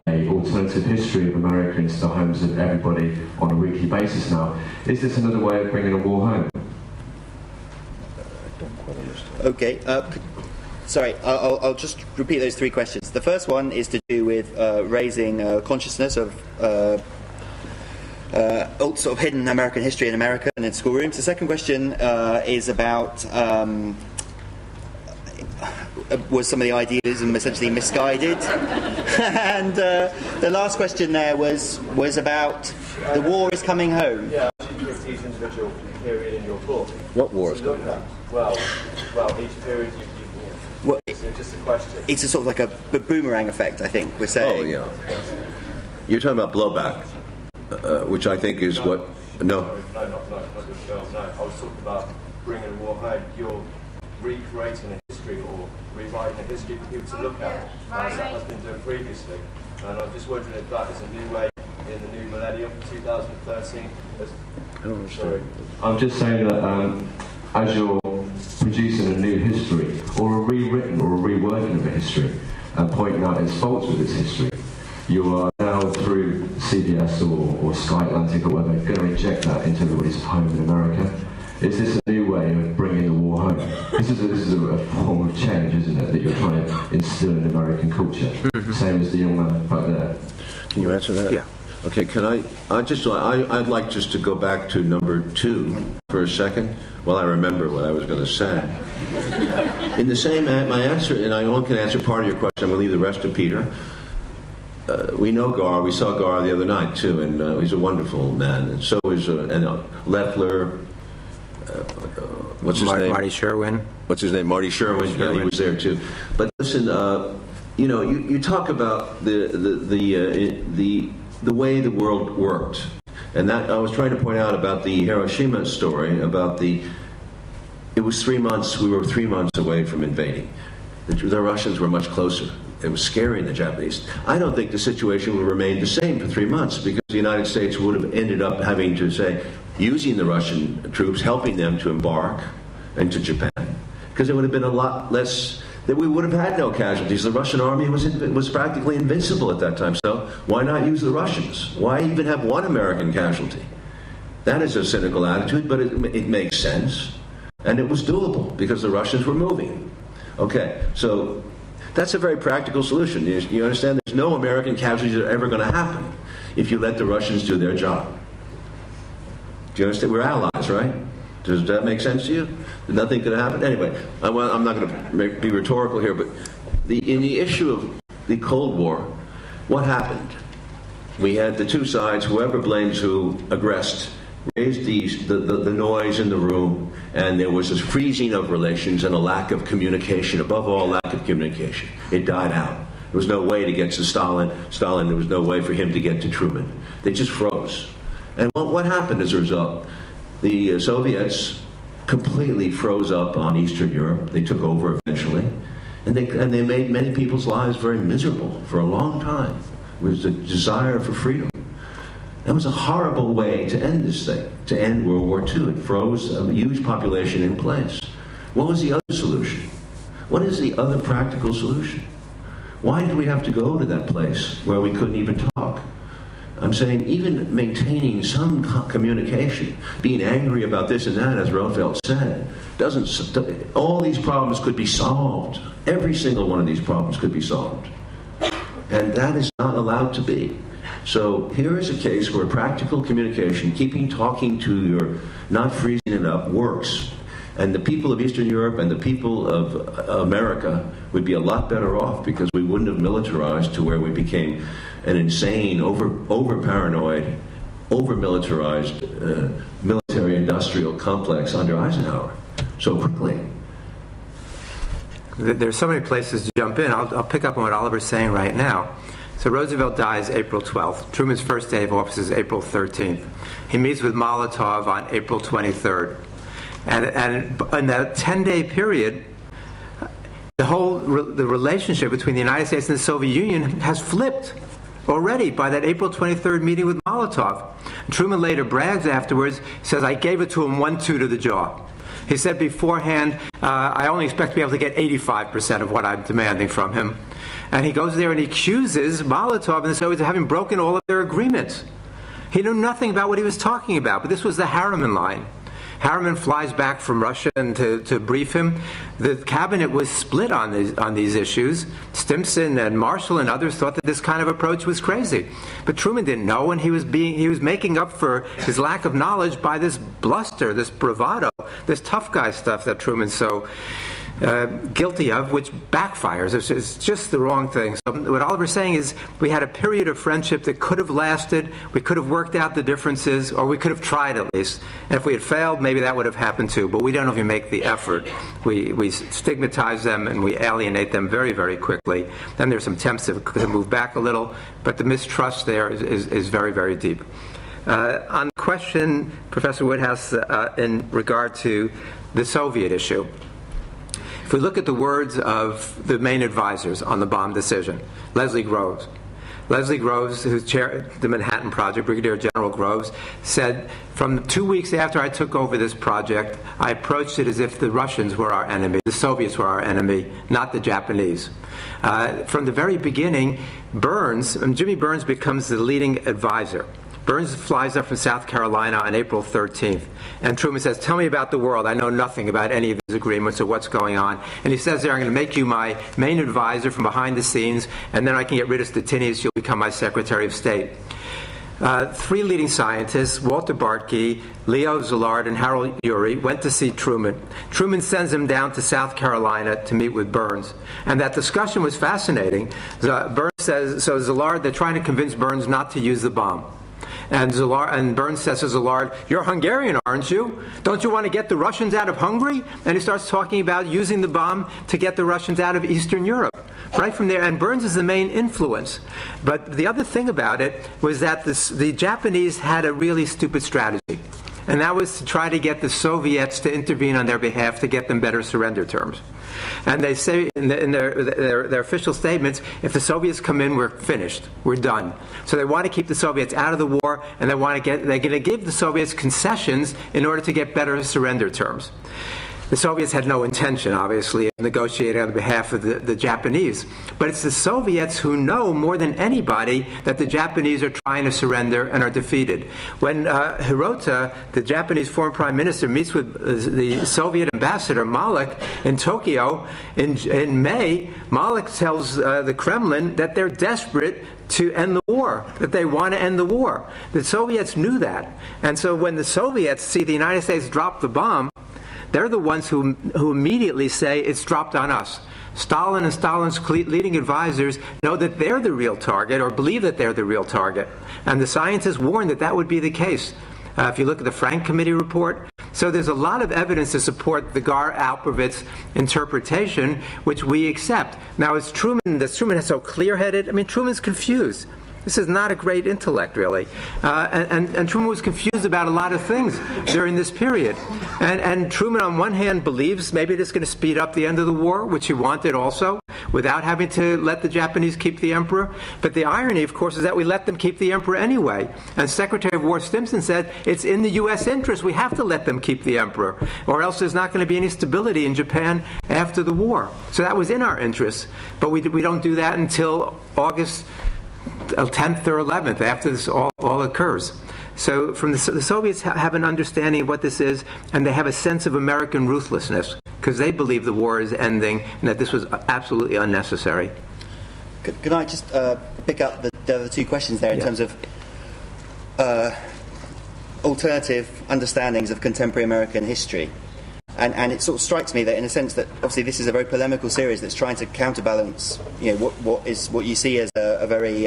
a alternative history of America into the homes of everybody on a weekly basis now. Is this another way of bringing a war home? Okay. Sorry, I'll just repeat those 3 questions. The first one is to do with raising consciousness of sort of hidden American history in America and in schoolrooms. The second question is about was some of the idealism essentially misguided? And the last question there was about the war is coming home. Yeah, each individual period in your book. What war is coming home? Well, each period you well, it's just a question. It's a sort of like a boomerang effect, I think we're saying. Oh, yeah. You're talking about blowback, which I think is what No. No, not your film. No, I was talking about bringing a war home. You're recreating a history or rewriting a history for people to look at, as that has been done previously. And I'm just wondering if that is a new way in the new millennium, 2013. I don't understand. I'm just saying that as you're producing a new history, or a rewritten or a reworking of a history, and pointing out its faults with its history, you are now through CBS or Sky Atlantic or whatever going to inject that into everybody's home in America. Is this a new way of bringing the war home? This is a form of change, isn't it, that you're trying to instill in American culture, same as the young man back there. Can you answer that? Yeah. Okay, I'd like just to go back to number 2 for a second while I remember what I was going to say. In the same, my answer, and I only can answer part of your question, I'm going to leave the rest to Peter. We know Gar, we saw Gar the other night too, and he's a wonderful man, and so is Leffler, what's his name? Marty Sherwin. What's his name? Marty Sherwin. Yeah, he was there too. But listen, you talk about the way the world worked, and that I was trying to point out about the Hiroshima story. It was 3 months. We were 3 months away from invading. The Russians were much closer. It was scaring the Japanese. I don't think the situation would remain the same for 3 months, because the United States would have ended up having to say, using the Russian troops, helping them to embark into Japan, because it would have been a lot less, that we would have had no casualties. The Russian army was practically invincible at that time, so why not use the Russians? Why even have one American casualty? That is a cynical attitude, but it makes sense, and it was doable because the Russians were moving. Okay, so that's a very practical solution. You understand there's no American casualties that are ever going to happen if you let the Russians do their job. Do you understand? We're allies, right? Does that make sense to you? Nothing could happen? Anyway, I'm not going to be rhetorical here, but in the issue of the Cold War, what happened? We had the two sides, whoever blames who, aggressed, raised the noise in the room, and there was this freezing of relations and a lack of communication, above all, lack of communication. It died out. There was no way to get to Stalin. There was no way for him to get to Truman. They just froze. And what happened as a result? The Soviets completely froze up on Eastern Europe. They took over eventually. And they made many people's lives very miserable for a long time. It was a desire for freedom. That was a horrible way to end this thing, to end World War II. It froze a huge population in place. What was the other solution? What is the other practical solution? Why did we have to go to that place where we couldn't even talk? I'm saying even maintaining some communication, being angry about this and that, as Roosevelt said, all these problems could be solved. Every single one of these problems could be solved. And that is not allowed to be. So here is a case where practical communication, talking to your, not freezing it up, works. And the people of Eastern Europe and the people of America would be a lot better off, because we wouldn't have militarized to where we became an insane, over-paranoid, over-militarized military-industrial complex under Eisenhower so quickly. There's so many places to jump in. I'll pick up on what Oliver's saying right now. So Roosevelt dies April 12th. Truman's first day of office is April 13th. He meets with Molotov on April 23rd. And in that 10-day period, the relationship between the United States and the Soviet Union has flipped already by that April 23rd meeting with Molotov. Truman later brags afterwards, he says, I gave it to him 1-2 to the jaw. He said beforehand, I only expect to be able to get 85% of what I'm demanding from him. And he goes there and he accuses Molotov and the Soviets of having broken all of their agreements. He knew nothing about what he was talking about, but this was the Harriman line. Harriman flies back from Russia and to brief him. The cabinet was split on these issues. Stimson and Marshall and others thought that this kind of approach was crazy. But Truman didn't know, and he was making up for his lack of knowledge by this bluster, this bravado, this tough guy stuff that Truman's so guilty of, which backfires. It's just the wrong thing. So what Oliver's saying is we had a period of friendship that could have lasted, we could have worked out the differences, or we could have tried at least. And if we had failed, maybe that would have happened too. But we don't even make the effort. We stigmatize them and we alienate them very, very quickly. Then there's some attempts to move back a little, but the mistrust there is very, very deep. On the question, Professor Woodhouse, in regard to the Soviet issue, if we look at the words of the main advisors on the bomb decision, Leslie Groves, who chaired the Manhattan Project, Brigadier General Groves, said, from 2 weeks after I took over this project, I approached it as if the Russians were our enemy, the Soviets were our enemy, not the Japanese. From the very beginning, Jimmy Burns becomes the leading advisor. Burns flies up from South Carolina on April 13th, and Truman says, tell me about the world. I know nothing about any of these agreements or what's going on. And he says there, I'm going to make you my main advisor from behind the scenes, and then I can get rid of Stettinius, you'll become my Secretary of State. 3 leading scientists, Walter Bartkey, Leo Szilard, and Harold Urey, went to see Truman. Truman sends him down to South Carolina to meet with Burns. And that discussion was fascinating. Burns says, so Szilard, they're trying to convince Burns not to use the bomb. And Burns says to Szilard, you're Hungarian, aren't you? Don't you want to get the Russians out of Hungary? And he starts talking about using the bomb to get the Russians out of Eastern Europe. Right from there, and Burns is the main influence. But the other thing about it was that the Japanese had a really stupid strategy. And that was to try to get the Soviets to intervene on their behalf to get them better surrender terms. And they say in their official statements, if the Soviets come in, we're finished. We're done. So they want to keep the Soviets out of the war, and they're going to give the Soviets concessions in order to get better surrender terms. The Soviets had no intention, obviously, of negotiating on behalf of the Japanese. But it's the Soviets who know more than anybody that the Japanese are trying to surrender and are defeated. When Hirota, the Japanese foreign prime minister, meets with the Soviet ambassador, Malik, in Tokyo in May, Malik tells the Kremlin that they're desperate to end the war, that they want to end the war. The Soviets knew that. And so when the Soviets see the United States drop the bomb, they're the ones who immediately say it's dropped on us. Stalin and Stalin's leading advisors know that they're the real target, or believe that they're the real target. And the scientists warned that that would be the case. If you look at the Frank Committee report, so there's a lot of evidence to support the Gar-Alperovitz interpretation, which we accept. Now, does Truman so clear-headed? I mean, Truman's confused. This is not a great intellect, really. And Truman was confused about a lot of things during this period. And Truman, on one hand, believes maybe it's going to speed up the end of the war, which he wanted also, without having to let the Japanese keep the emperor. But the irony, of course, is that we let them keep the emperor anyway. And Secretary of War Stimson said, it's in the U.S. interest. We have to let them keep the emperor, or else there's not going to be any stability in Japan after the war. So that was in our interest. But we don't do that until August 10th or 11th, after this all occurs. So from the Soviets have an understanding of what this is, and they have a sense of American ruthlessness, because they believe the war is ending and that this was absolutely unnecessary. Can I just pick up the other 2 questions there in terms of alternative understandings of contemporary American history? And it sort of strikes me that, in a sense, that obviously this is a very polemical series that's trying to counterbalance, what you see as a very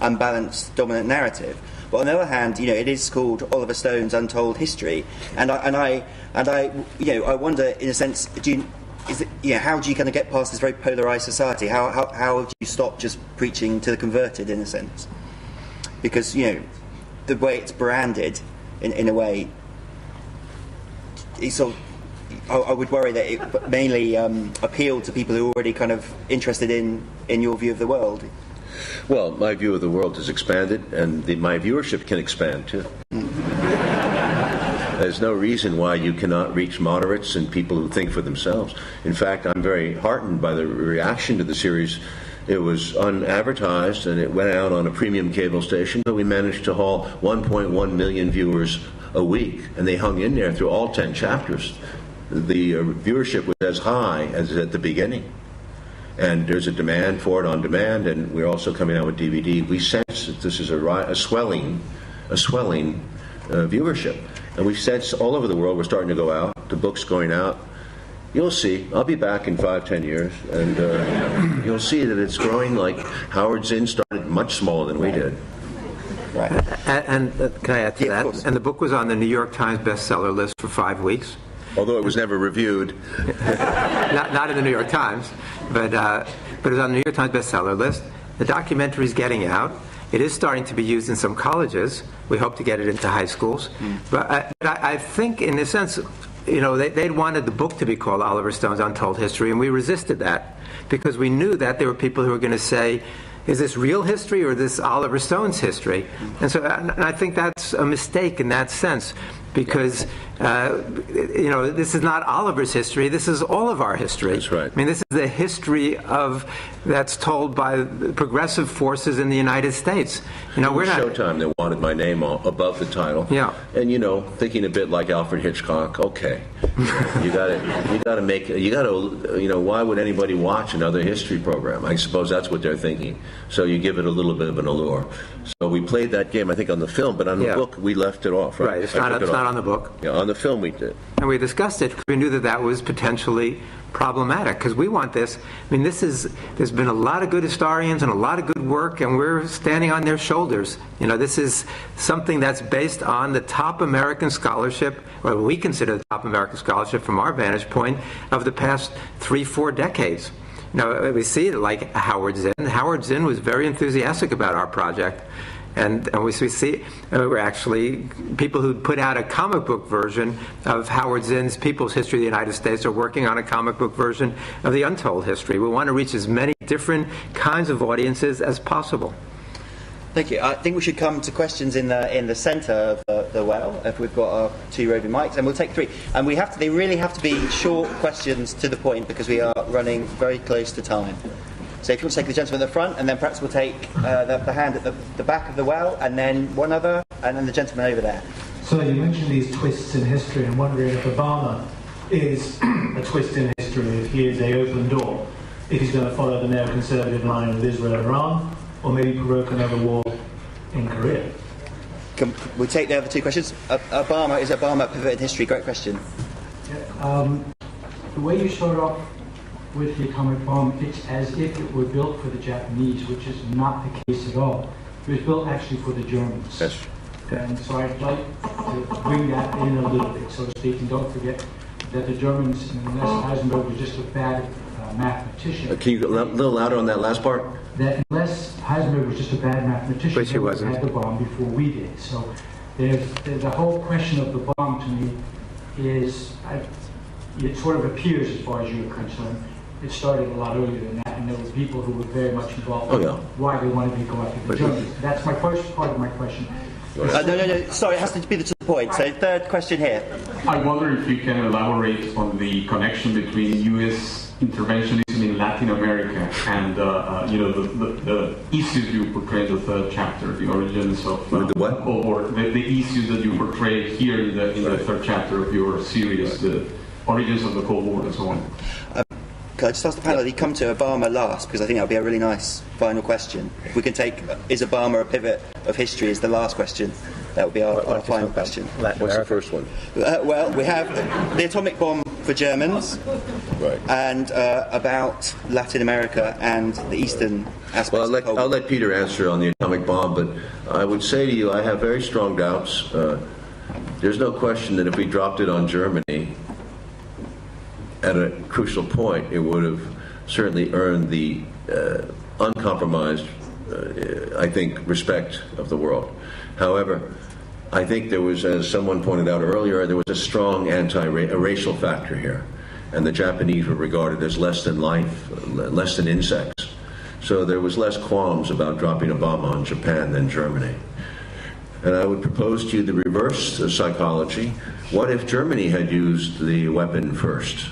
unbalanced dominant narrative. But on the other hand, it is called Oliver Stone's Untold History, and I wonder, in a sense, how do you kind of get past this very polarised society? How do you stop just preaching to the converted, in a sense? Because the way it's branded, in a way, it's sort of, I would worry that it mainly appealed to people who are already kind of interested in your view of the world. Well, my view of the world has expanded, and my viewership can expand too. There's no reason why you cannot reach moderates and people who think for themselves. In fact, I'm very heartened by the reaction to the series. It was unadvertised, and it went out on a premium cable station, but we managed to haul 1.1 million viewers a week, and they hung in there through all 10 chapters. The viewership was as high as at the beginning, and there's a demand for it on demand, and we're also coming out with DVD. We sense that this is a swelling viewership, and we sense all over the world we're starting to go out. The book's going out. You'll see. I'll be back in 5-10 years, and you'll see that it's growing. Like Howard Zinn started much smaller than we did. Right. And can I add to that? And the book was on the New York Times bestseller list for 5 weeks. Although it was never reviewed. not in the New York Times, but it was on the New York Times bestseller list. The documentary's getting out, It is starting to be used in some colleges. We hope to get it into high schools. But I think, in a sense, they'd wanted the book to be called Oliver Stone's Untold History, and we resisted that because we knew that there were people who were going to say, is this real history or this Oliver Stone's history? And so I think that's a mistake in that sense, because this is not Oliver's history. This is all of our history. That's right. I mean, this is the history that's told by progressive forces in the United States. We're not Showtime that wanted my name above the title. Yeah. And thinking a bit like Alfred Hitchcock. Okay, you got to. Why would anybody watch another history program? I suppose that's what they're thinking. So you give it a little bit of an allure. So we played that game, I think, on the film, but on the book we left it off. Right. It's not on the book. Yeah, on the film we did. And we discussed it because we knew that was potentially problematic, because we want this. I mean, there's been a lot of good historians and a lot of good work, and we're standing on their shoulders. This is something that's based on the top American scholarship, or we consider the top American scholarship from our vantage point, of the past 3-4 decades. We see it like Howard Zinn. Howard Zinn was very enthusiastic about our project. And we see we're actually people who put out a comic book version of Howard Zinn's People's History of the United States are working on a comic book version of the Untold History. We want to reach as many different kinds of audiences as possible. Thank you. I think we should come to questions in the centre of the well, if we've got our 2 roving mics, and we'll take 3. And they really have to be short questions to the point, because we are running very close to time. So if you want to take the gentleman at the front, and then perhaps we'll take the hand at the back of the well, and then one other, and then the gentleman over there. So you mentioned these twists in history. I'm wondering if Obama is a twist in history, if he is a open door, if he's going to follow the neoconservative line with Israel and Iran, or maybe provoke another war in Korea. Can we take the other 2 questions? Is Obama a pivot in history? Great question. The way you start off with the atomic bomb, it's as if it were built for the Japanese, which is not the case at all. It was built actually for the Germans. Yes. And so I'd like to bring that in a little bit, so to speak, and don't forget that the Germans, unless Heisenberg was just a bad mathematician. Can you go a little louder on that last part? That unless Heisenberg was just a bad mathematician, which he wasn't, had the bomb before we did. So there's the whole question of the bomb to me is, it sort of appears, as far as you're concerned, it started a lot earlier than that, and there were people who were very much involved in why they wanted to go after the Germans. That's my first part of my question. No. Sorry, it has to be to the point. So, 3rd question here. I wonder if you can elaborate on the connection between U.S. interventionism in Latin America and the issues you portray in the 3rd chapter, the origins of the what? Cold War, the issues that you portray here in the 3rd chapter of your series, the origins of the Cold War and so on. Could I just ask the panel, you come to Obama last, because I think that would be a really nice final question. We can take, is Obama a pivot of history, is the last question. That would be our final question. What's the first one? Well, we have the atomic bomb for Germans, right, and about Latin America and the eastern aspects. Well, I'll let Peter answer on the atomic bomb, but I would say to you, I have very strong doubts. There's no question that if we dropped it on Germany at a crucial point, it would have certainly earned the uncompromised, I think, respect of the world. However, I think there was, as someone pointed out earlier, there was a strong anti-racial factor here, and the Japanese were regarded as less than life, less than insects. So there was less qualms about dropping a bomb on Japan than Germany. And I would propose to you the reverse psychology. What if Germany had used the weapon first?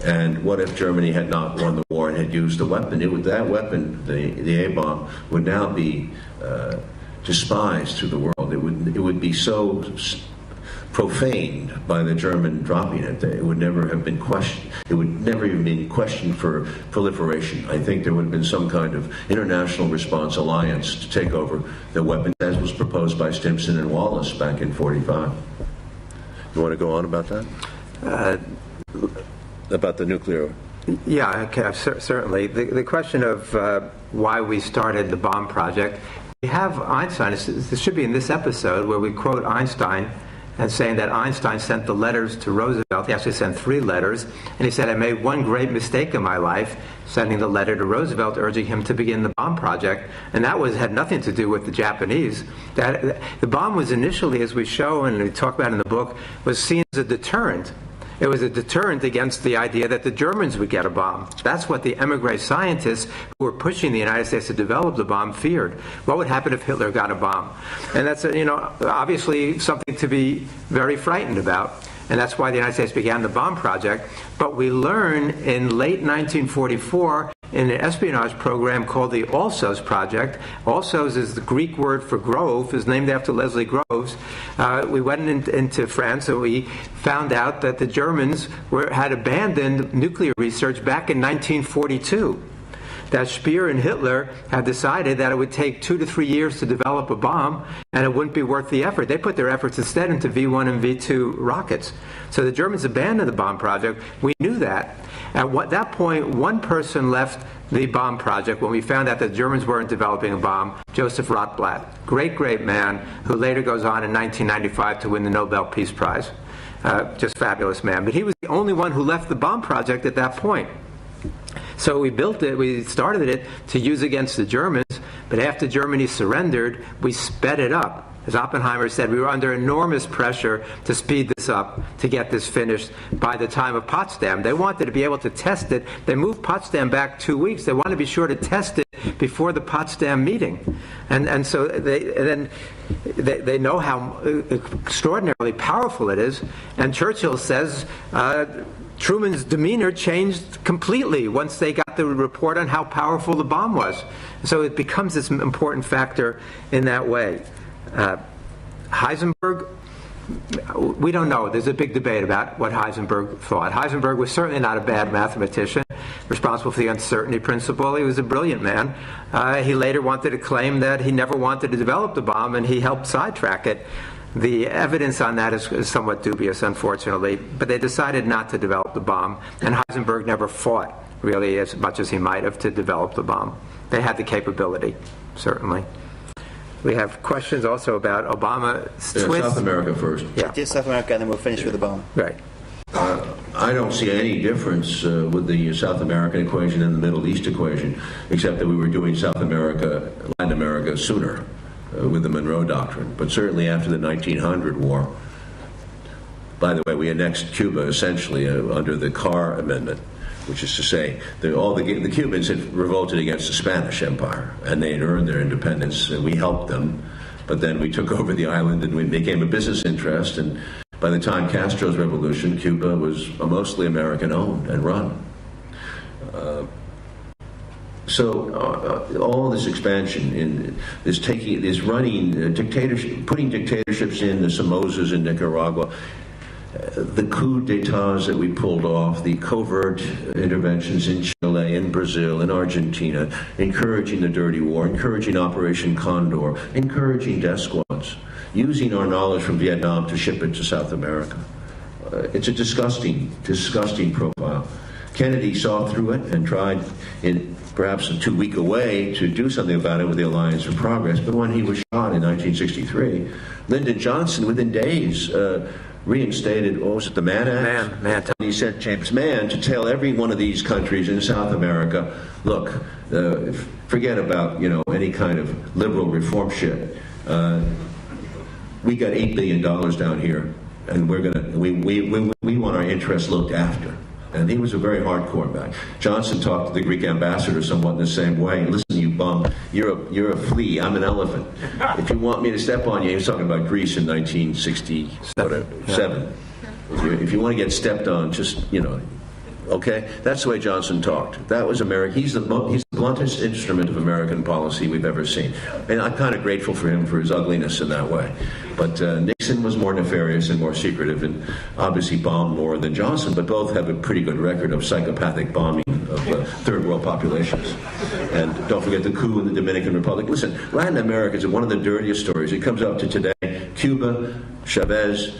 And what if Germany had not won the war and had used the weapon? That weapon, the A-bomb, would now be despised through the world. It would be so profaned by the German dropping it that it would never have been questioned. It would never even been questioned for proliferation. I think there would have been some kind of international response alliance to take over the weapon, as was proposed by Stimson and Wallace back in '45. You want to go on about that? About the nuclear? Yeah, okay, certainly. The question of why we started the bomb project, we have Einstein. This should be in this episode where we quote Einstein and saying that Einstein sent the letters to Roosevelt. He actually sent 3 letters, and he said, I made one great mistake in my life, sending the letter to Roosevelt urging him to begin the bomb project, and that had nothing to do with the Japanese. The bomb was initially, as we show and we talk about in the book, was seen as a deterrent. It was a deterrent against the idea that the Germans would get a bomb. That's what the emigre scientists who were pushing the United States to develop the bomb feared. What would happen if Hitler got a bomb? And that's, obviously something to be very frightened about. And that's why the United States began the bomb project. But we learn in late 1944 in an espionage program called the Alsos Project. Alsos is the Greek word for grove, is named after Leslie Groves. We went into France and we found out that the Germans had abandoned nuclear research back in 1942. That Speer and Hitler had decided that it would take 2 to 3 years to develop a bomb, and it wouldn't be worth the effort. They put their efforts instead into V-1 and V-2 rockets. So the Germans abandoned the bomb project. We knew that. At that point, one person left the bomb project when we found out that the Germans weren't developing a bomb, Joseph Rotblat. Great man, who later goes on in 1995 to win the Nobel Peace Prize. Just fabulous man. But he was the only one who left the bomb project at that point. So we started it to use against the Germans, but after Germany surrendered, we sped it up. As Oppenheimer said, we were under enormous pressure to speed this up, to get this finished by the time of Potsdam. They wanted to be able to test it. They moved Potsdam back 2 weeks. They wanted to be sure to test it before the Potsdam meeting. And so they know how extraordinarily powerful it is. And Churchill says, Truman's demeanor changed completely once they got the report on how powerful the bomb was. So it becomes this important factor in that way. Heisenberg, we don't know. There's a big debate about what Heisenberg thought. Heisenberg was certainly not a bad mathematician, responsible for the uncertainty principle. He was a brilliant man. He later wanted to claim that he never wanted to develop the bomb, and he helped sidetrack it. The evidence on that is somewhat dubious, unfortunately, but they decided not to develop the bomb, and Heisenberg never fought, really, as much as he might have, to develop the bomb. They had the capability, certainly. We have questions also about Obama's twist. South America first. Yeah. Do South America, and then we'll finish with the bomb. Right. I don't see any difference with the South American equation and the Middle East equation, except that we were doing Latin America sooner. With the Monroe Doctrine, but certainly after the 1900 war. By the way, we annexed Cuba essentially under the Carr Amendment, which is to say the Cubans had revolted against the Spanish Empire, and they had earned their independence, and we helped them, but then we took over the island and we became a business interest, and by the time Castro's revolution, Cuba was mostly American-owned and run. So all this expansion is running dictatorship, putting dictatorships in the Somozas in Nicaragua, the coup d'etats that we pulled off, the covert interventions in Chile, in Brazil, in Argentina, encouraging the dirty war, encouraging Operation Condor, encouraging death squads, using our knowledge from Vietnam to ship it to South America. It's a disgusting profile. Kennedy saw through it and tried in perhaps a too weak a way to do something about it with the Alliance for Progress, but when he was shot in 1963, Lyndon Johnson, within days, reinstated, what was it, the Mann Act? Mann. And he sent James Mann to tell every one of these countries in South America, look, forget about any kind of liberal reform shit. We got $8 billion down here, and we want our interests looked after. And he was a very hardcore guy. Johnson talked to the Greek ambassador somewhat in the same way. Listen, you bum, you're a flea. I'm an elephant. If you want me to step on you, he was talking about Greece in 1967. If you want to get stepped on, just okay. That's the way Johnson talked. That was America. He's the bluntest instrument of American policy we've ever seen, and I'm kind of grateful for him for his ugliness in that way. But Nixon was more nefarious and more secretive, and obviously bombed more than Johnson. But both have a pretty good record of psychopathic bombing of third world populations. And don't forget the coup in the Dominican Republic. Listen, Latin America is one of the dirtiest stories. It comes up to today. Cuba, Chavez,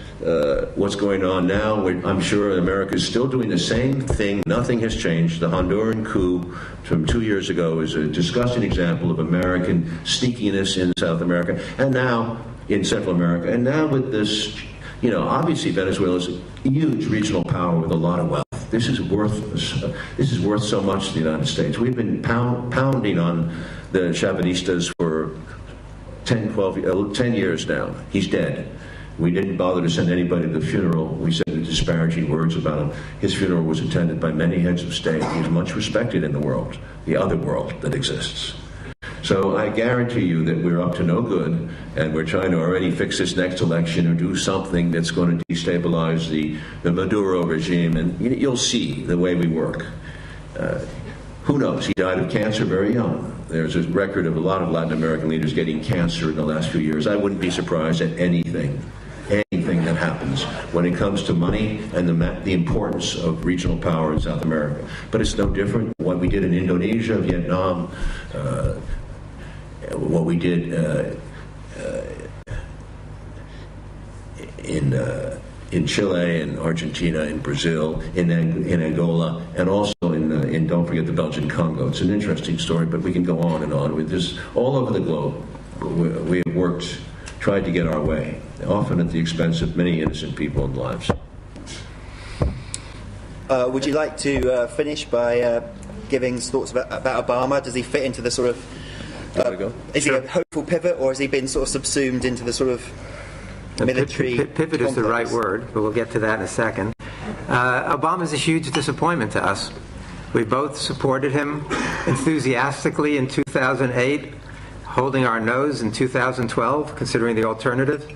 what's going on now? I'm sure America is still doing the same thing. Nothing has changed. The Honduran coup from 2 years ago is a disgusting example of American sneakiness in South America, and now in Central America, and now with this Obviously Venezuela is a huge regional power with a lot of wealth. This is worth so much to the United States. We've been pounding on the Chavistas for 10 years now. He's dead. We didn't bother to send anybody to the funeral. We said disparaging words about him. His funeral was attended by many heads of state. He's much respected in the world, the other world that exists. So I guarantee you that we're up to no good, and we're trying to already fix this next election or do something that's going to destabilize the Maduro regime, and you'll see the way we work. Who knows? He died of cancer very young. There's a record of a lot of Latin American leaders getting cancer in the last few years. I wouldn't be surprised at anything that happens when it comes to money and the importance of regional power in South America. But it's no different what we did in Indonesia, Vietnam, what we did in Chile, in Argentina, in Brazil, in Angola, and also in don't forget the Belgian Congo. It's an interesting story, but we can go on and on with this all over the globe. We have worked, tried to get our way, often at the expense of many innocent people and lives. Would you like to finish by giving thoughts about Obama? Does he fit into the sort of... is he a hopeful pivot, or has he been sort of subsumed into the sort of military pivot is the right word, but we'll get to that in a second. Obama's a huge disappointment to us. We both supported him enthusiastically in 2008, holding our nose in 2012, considering the alternative.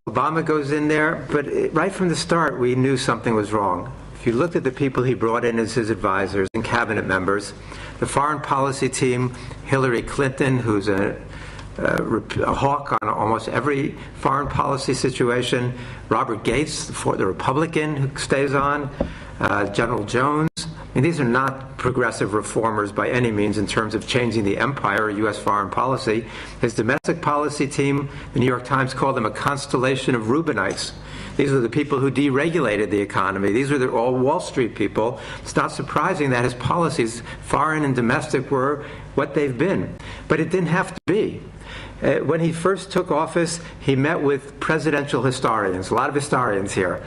Obama goes in there, but right from the start we knew something was wrong. If you looked at the people he brought in as his advisors and cabinet members, the foreign policy team, Hillary Clinton, who's a hawk on almost every foreign policy situation, Robert Gates, the Republican who stays on, General Jones. I mean, these are not progressive reformers by any means in terms of changing the empire or U.S. foreign policy. His domestic policy team, the New York Times called them a constellation of Reubenites. These are the people who deregulated the economy. These were all Wall Street people. It's not surprising that his policies, foreign and domestic, were what they've been. But it didn't have to be. When he first took office, he met with presidential historians, a lot of historians here.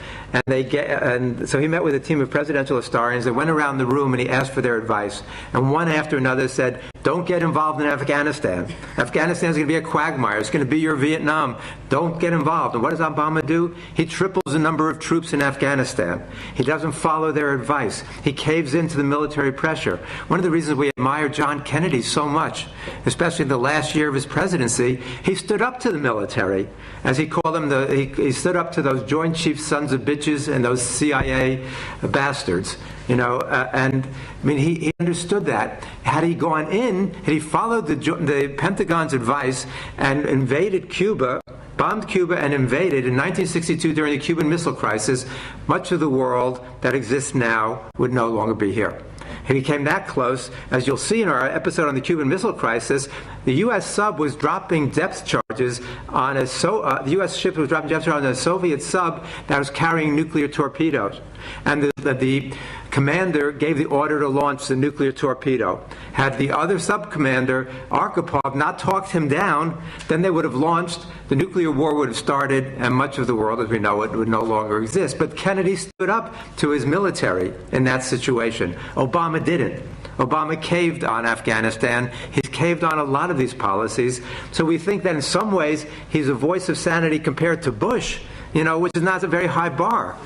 And so he met with a team of presidential historians that went around the room and he asked for their advice. And one after another said, don't get involved in Afghanistan. Afghanistan is going to be a quagmire. It's going to be your Vietnam. Don't get involved. And what does Obama do? He triples the number of troops in Afghanistan. He doesn't follow their advice. He caves into the military pressure. One of the reasons we admire John Kennedy so much, especially in the last year of his presidency, he stood up to the military. As he called them, he stood up to those Joint Chiefs, sons of bitches, and those CIA bastards. And I mean, he understood that. Had he gone in, had he followed the Pentagon's advice and invaded Cuba, bombed Cuba and invaded in 1962 during the Cuban Missile Crisis, much of the world that exists now would no longer be here. He became that close. As you'll see in our episode on the Cuban Missile Crisis, the U.S. sub was dropping depth charges on the U.S. ship was dropping depth charges on a Soviet sub that was carrying nuclear torpedoes. And the commander gave the order to launch the nuclear torpedo. Had the other sub-commander, Arkhipov, not talked him down, then they would have launched, the nuclear war would have started, and much of the world, as we know it, would no longer exist. But Kennedy stood up to his military in that situation. Obama didn't. Obama caved on Afghanistan. He's caved on a lot of these policies. So we think that in some ways he's a voice of sanity compared to Bush, which is not a very high bar.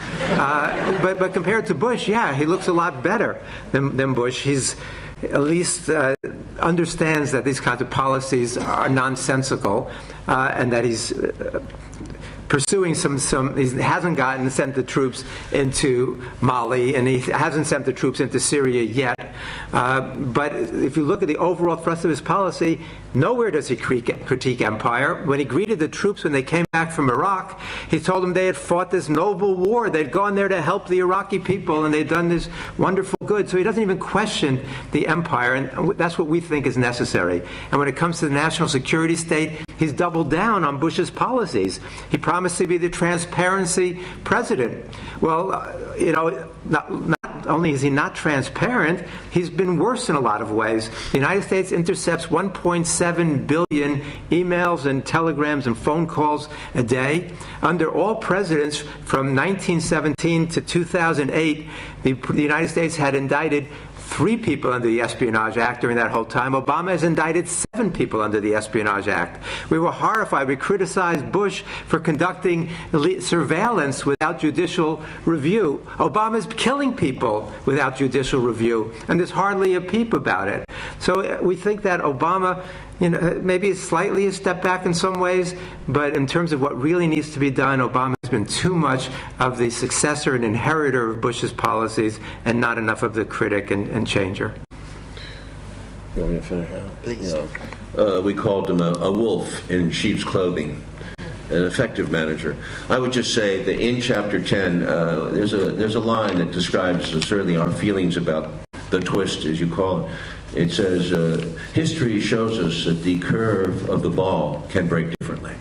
But compared to Bush, yeah, he looks a lot better than Bush. He's at least understands that these kinds of policies are nonsensical, and that he's pursuing he hasn't sent the troops into Mali, and he hasn't sent the troops into Syria yet. But if you look at the overall thrust of his policy, nowhere does he critique empire. When he greeted the troops when they came back from Iraq, he told them they had fought this noble war. They'd gone there to help the Iraqi people, and they'd done this wonderful good. So he doesn't even question the empire, and that's what we think is necessary. And when it comes to the national security state, he's doubled down on Bush's policies. He promised to be the transparency president. Well, not only is he not transparent, he's been worse in a lot of ways. The United States intercepts 1.7 billion emails and telegrams and phone calls a day. Under all presidents from 1917 to 2008, the United States had indicted 3 people under the Espionage Act during that whole time. Obama has indicted 7 people under the Espionage Act. We were horrified. We criticized Bush for conducting surveillance without judicial review. Obama's killing people without judicial review, and there's hardly a peep about it. So we think that Obama, maybe slightly a step back in some ways, but in terms of what really needs to be done, Obama has been too much of the successor and inheritor of Bush's policies and not enough of the critic and changer. You want me to finish? Please. We called him a wolf in sheep's clothing, an effective manager. I would just say that in Chapter 10, there's a line that describes certainly our feelings about the twist, as you call it. It says, history shows us that the curve of the ball can break differently,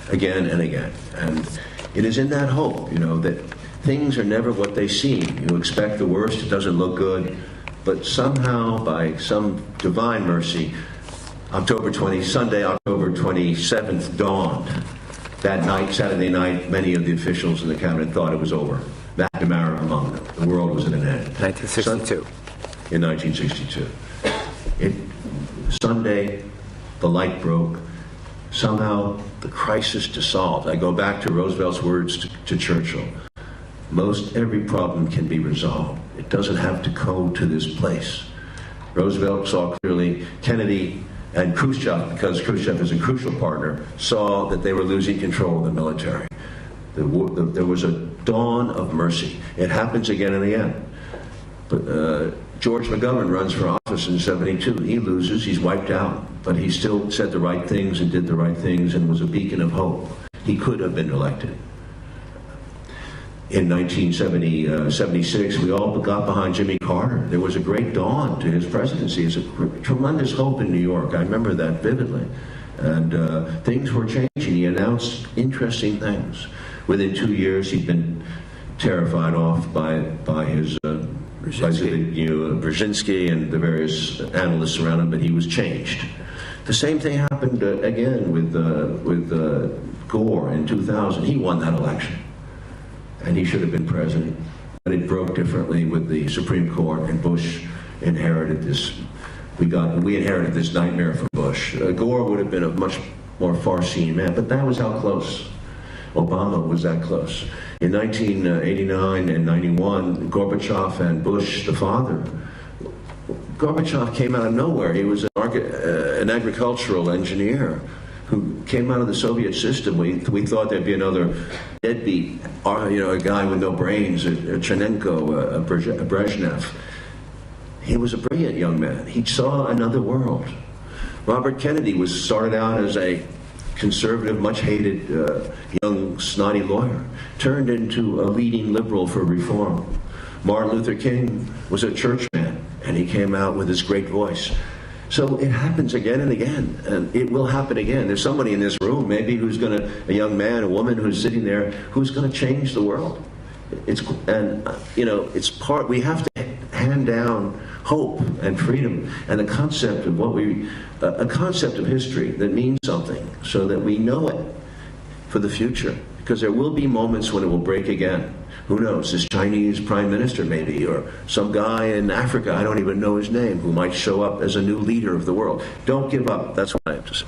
again and again. And it is in that hope, that things are never what they seem. You expect the worst, it doesn't look good, but somehow, by some divine mercy, Sunday, October 27th dawned. That night, Saturday night, many of the officials in the cabinet thought it was over. McNamara among them. The world was at an end. 1962. In 1962. Sunday, the light broke. Somehow, the crisis dissolved. I go back to Roosevelt's words to Churchill. Most every problem can be resolved. It doesn't have to go to this place. Roosevelt saw clearly. Kennedy and Khrushchev, because Khrushchev is a crucial partner, saw that they were losing control of the military. There was a dawn of mercy. It happens again and again. But George McGovern runs for office in 72. He loses, he's wiped out, but he still said the right things and did the right things and was a beacon of hope. He could have been elected. In 1976, we all got behind Jimmy Carter. There was a great dawn to his presidency. It's a tremendous hope in New York. I remember that vividly. And things were changing. He announced interesting things. Within 2 years, he'd been terrified off by his Brzezinski and the various analysts around him, but he was changed. The same thing happened again with Gore in 2000. He won that election, and he should have been president. But it broke differently with the Supreme Court, and Bush inherited this. We inherited this nightmare from Bush. Gore would have been a much more far-seeing man, but that was how close. Obama was that close. In 1989 and 91, Gorbachev and Bush, the father, Gorbachev came out of nowhere. He was an agricultural engineer who came out of the Soviet system. We thought there'd be another deadbeat, a guy with no brains, a Chernenko, a Brezhnev. He was a brilliant young man. He saw another world. Robert Kennedy started out as a conservative, much hated young snotty lawyer, turned into a leading liberal for reform. Martin Luther King was a churchman, and he came out with his great voice. So it happens again and again, and it will happen again. There's somebody in this room, maybe, a young man, a woman who's sitting there, who's going to change the world. We have to hand down hope and freedom and a concept of a concept of history that means something, so that we know it for the future. Because there will be moments when it will break again. Who knows? This Chinese prime minister, maybe, or some guy in Africa, I don't even know his name, who might show up as a new leader of the world. Don't give up. That's what I have to say.